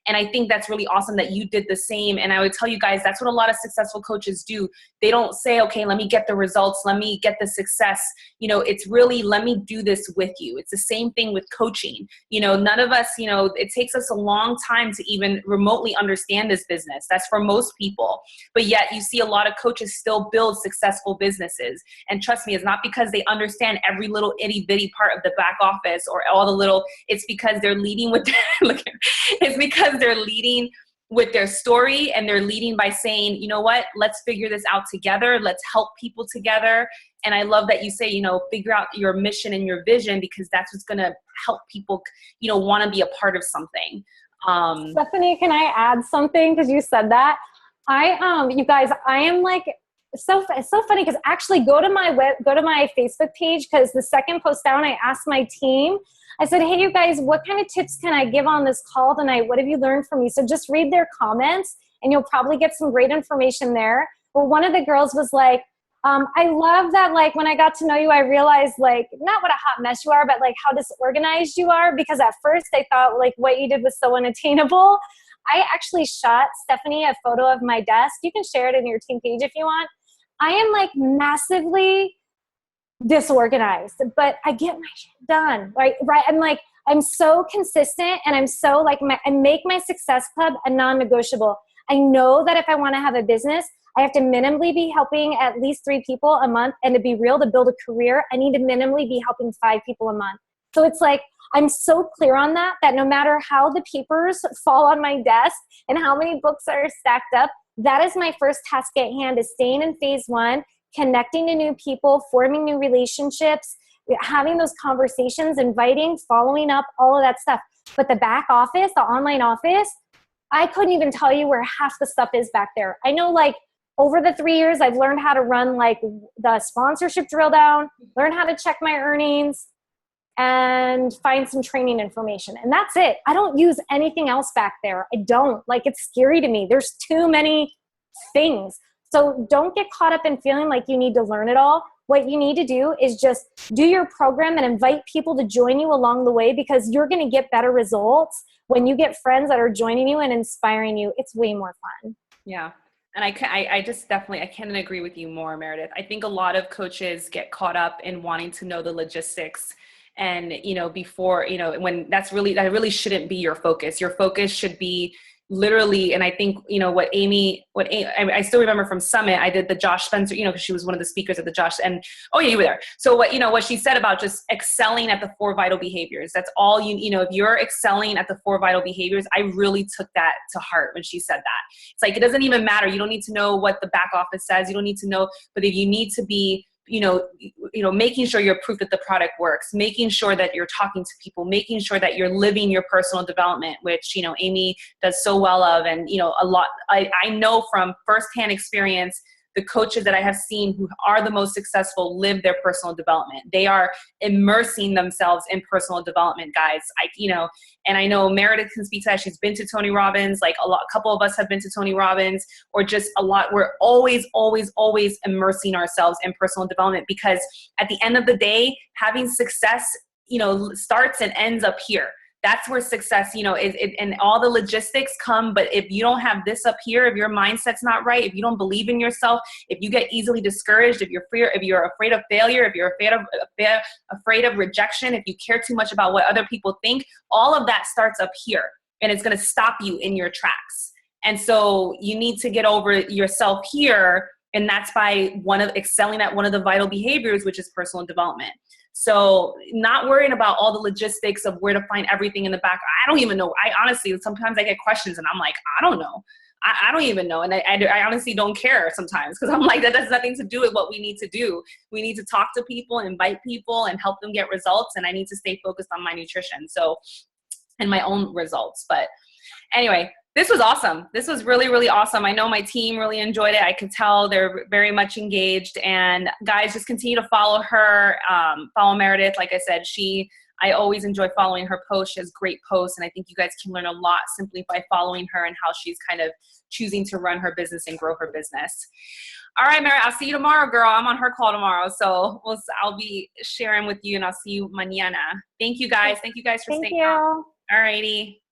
And I think that's really awesome that you did the same. And I would tell you guys, that's what a lot of successful coaches do. They don't say, okay, let me get the results. Let me get the success. You know, it's really, let me do this with you. It's the same thing with coaching. You know, none of us, you know, it takes us a long time to even remotely understand this business. That's for most people. But yet you see a lot of coaches still build successful businesses. And trust me, it's not because they understand every little itty bitty part of the back office or all the little, it's because they're leading with, it's because they're leading with their story, and they're leading by saying, you know what, let's figure this out together. Let's help people together. And I love that you say, you know, figure out your mission and your vision, because that's what's going to help people, you know, want to be a part of something. Stephanie, can I add something? Because you said that. You guys, I am like, it's so funny, because actually go to my Facebook page, because the second post down, I asked my team, I said, hey, you guys, what kind of tips can I give on this call tonight? What have you learned from me? So just read their comments and you'll probably get some great information there. Well, one of the girls was like, I love that, like, when I got to know you, I realized, like, not what a hot mess you are, but like how disorganized you are, because at first I thought like what you did was so unattainable. I actually shot Stephanie a photo of my desk. You can share it in your team page if you want. I am like massively disorganized, but I get my shit done, right? I'm like, I'm so consistent, and I'm so like, I make my success club a non-negotiable. I know that if I want to have a business, I have to minimally be helping at least 3 people a month. And to be real, to build a career, I need to minimally be helping 5 people a month. So it's like, I'm so clear on that no matter how the papers fall on my desk and how many books are stacked up, that is my first task at hand, is staying in phase 1, connecting to new people, forming new relationships, having those conversations, inviting, following up, all of that stuff. But the back office, the online office, I couldn't even tell you where half the stuff is back there. I know, like, over the 3 years, I've learned how to run like the sponsorship drill down, learn how to check my earnings, and find some training information. And that's it. I don't use anything else back there. I don't. Like, it's scary to me. There's too many things. So don't get caught up in feeling like you need to learn it all. What you need to do is just do your program and invite people to join you along the way, because you're going to get better results when you get friends that are joining you and inspiring you. It's way more fun. Yeah. And I just definitely, I can't agree with you more, Meredith. I think a lot of coaches get caught up in wanting to know the logistics, and, you know, before, you know, when that really shouldn't be your focus. Your focus should be literally, and I think, you know, I still remember from Summit, I did the Josh Spencer, you know, because she was one of the speakers at the Josh, and, oh yeah, you were there. So what she said about just excelling at the 4 vital behaviors, that's all you know, if you're excelling at the 4 vital behaviors, I really took that to heart when she said that. It's like, it doesn't even matter. You don't need to know what the back office says. You don't need to know, but if you need to be, you know, making sure you're proof that the product works, making sure that you're talking to people, making sure that you're living your personal development, which, you know, Amy does so well of. And, you know, a lot, I know from firsthand experience, the coaches that I have seen who are the most successful live their personal development. They are immersing themselves in personal development, guys. And I know Meredith can speak to that. She's been to Tony Robbins. Like a couple of us have been to Tony Robbins, or just a lot. We're always, always, always immersing ourselves in personal development, because at the end of the day, having success, you know, starts and ends up here. That's where success, you know, and all the logistics come. But if you don't have this up here, if your mindset's not right, if you don't believe in yourself, if you get easily discouraged, if you're afraid of failure, if you're afraid of rejection, if you care too much about what other people think, all of that starts up here, and it's going to stop you in your tracks. And so you need to get over yourself here. And that's by excelling at one of the vital behaviors, which is personal development. So not worrying about all the logistics of where to find everything in the back. I don't even know. I honestly, sometimes I get questions and I'm like, I don't know. I don't even know. And I honestly don't care sometimes, because I'm like, that has nothing to do with what we need to do. We need to talk to people, invite people, and help them get results. And I need to stay focused on my nutrition. So, and my own results. But anyway, This was awesome. This was really, really awesome. I know my team really enjoyed it. I could tell they're very much engaged. And guys, just continue to follow her. Follow Meredith. Like I said, I always enjoy following her posts. She has great posts. And I think you guys can learn a lot simply by following her and how she's kind of choosing to run her business and grow her business. All right, Meredith, I'll see you tomorrow, girl. I'm on her call tomorrow. So I'll be sharing with you, and I'll see you mañana. Thank you, guys. Thank you guys for staying on. Thank you. All righty.